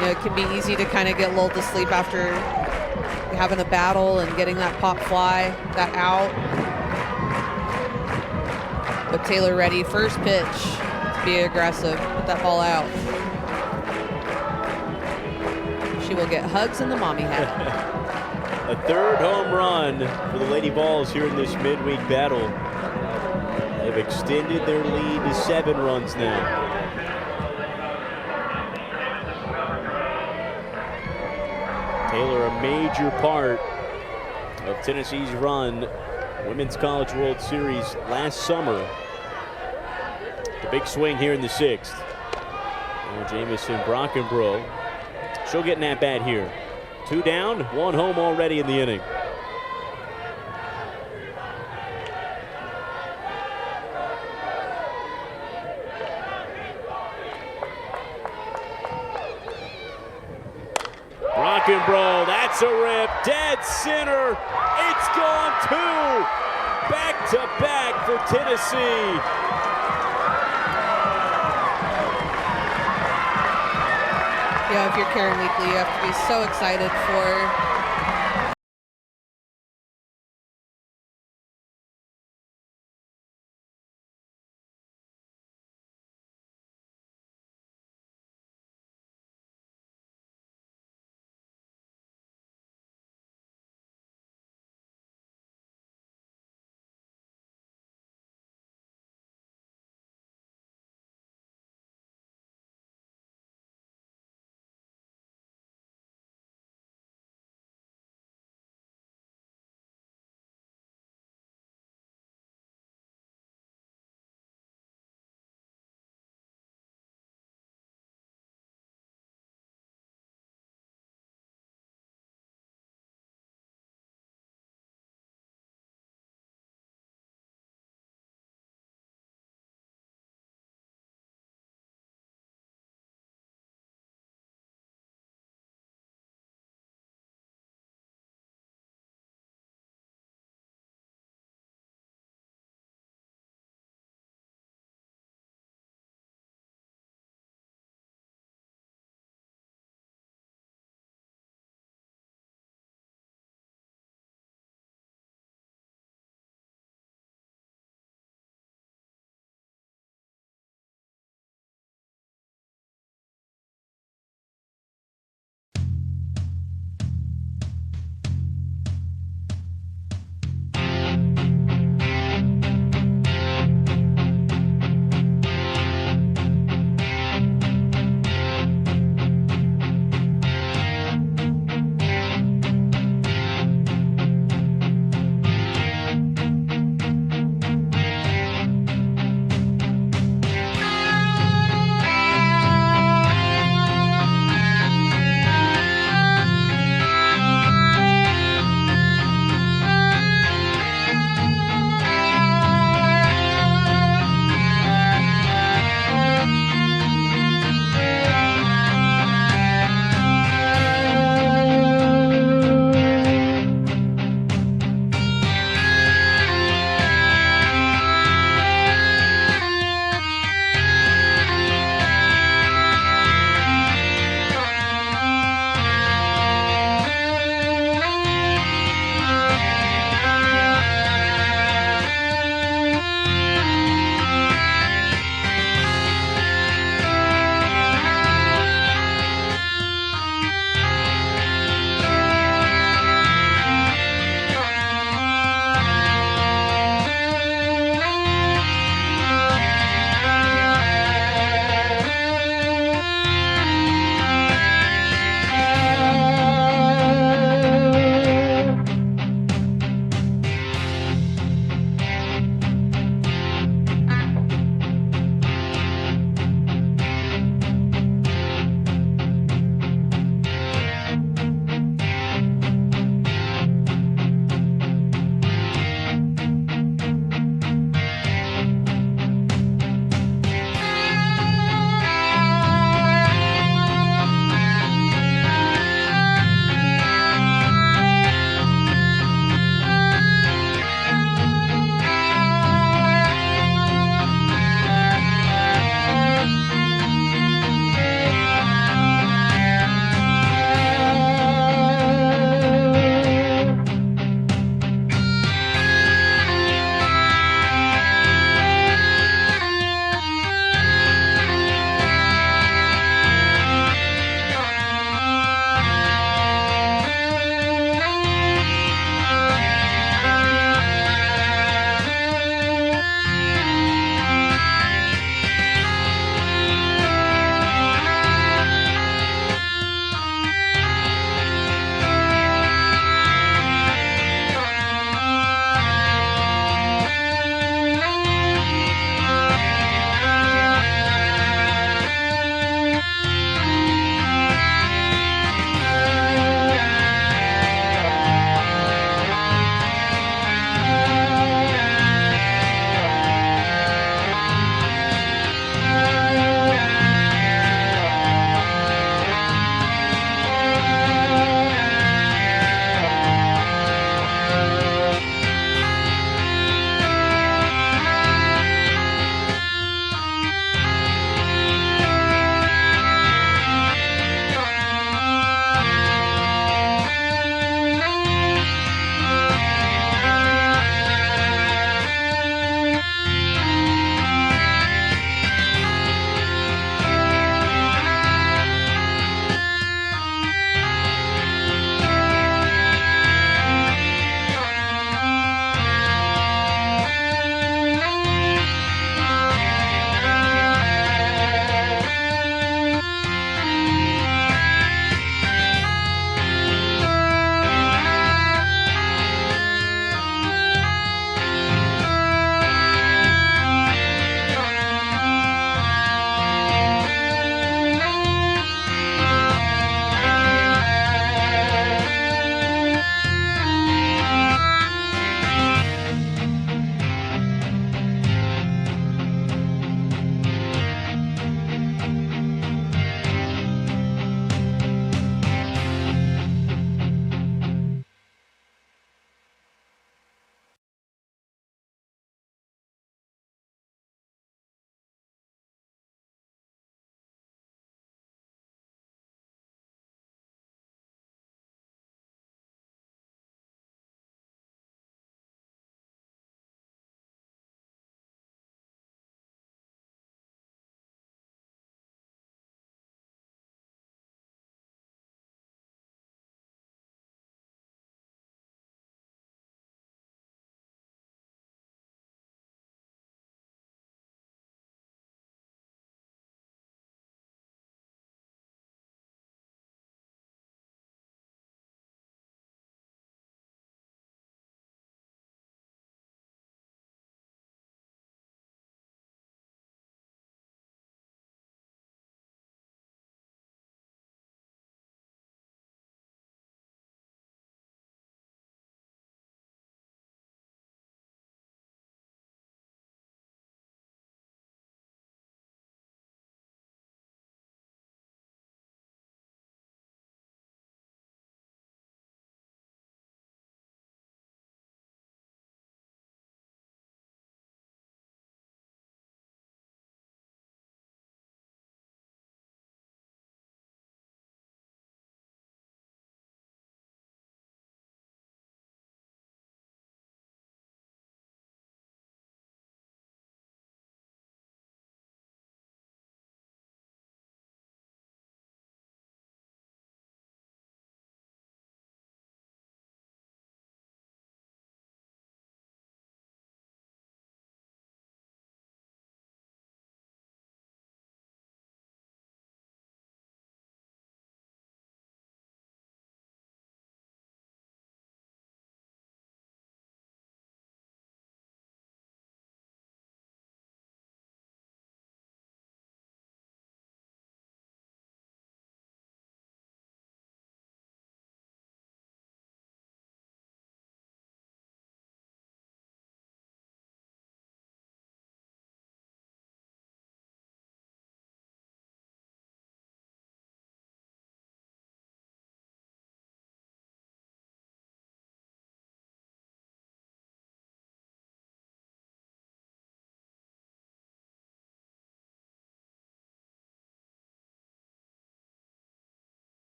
It can be easy to kind of get lulled to sleep after having a battle and getting that pop fly, that out. But Taylor ready, first pitch, to be aggressive, put that ball out. She will get hugs in the mommy hat. A third home run for the Lady Vols here in this midweek battle. They've extended their lead to 7 runs now. Taylor, a major part of Tennessee's run, Women's College World Series last summer. The big swing here in the 6th. Now Jamison Brockenbrough. She'll get an at-bat here. 2 down, 1 home already in the inning. Hockenbrough, that's a rip. Dead center. It's gone two. Back to back for Tennessee. Yeah, if you're Karen Weekly, you have to be so excited for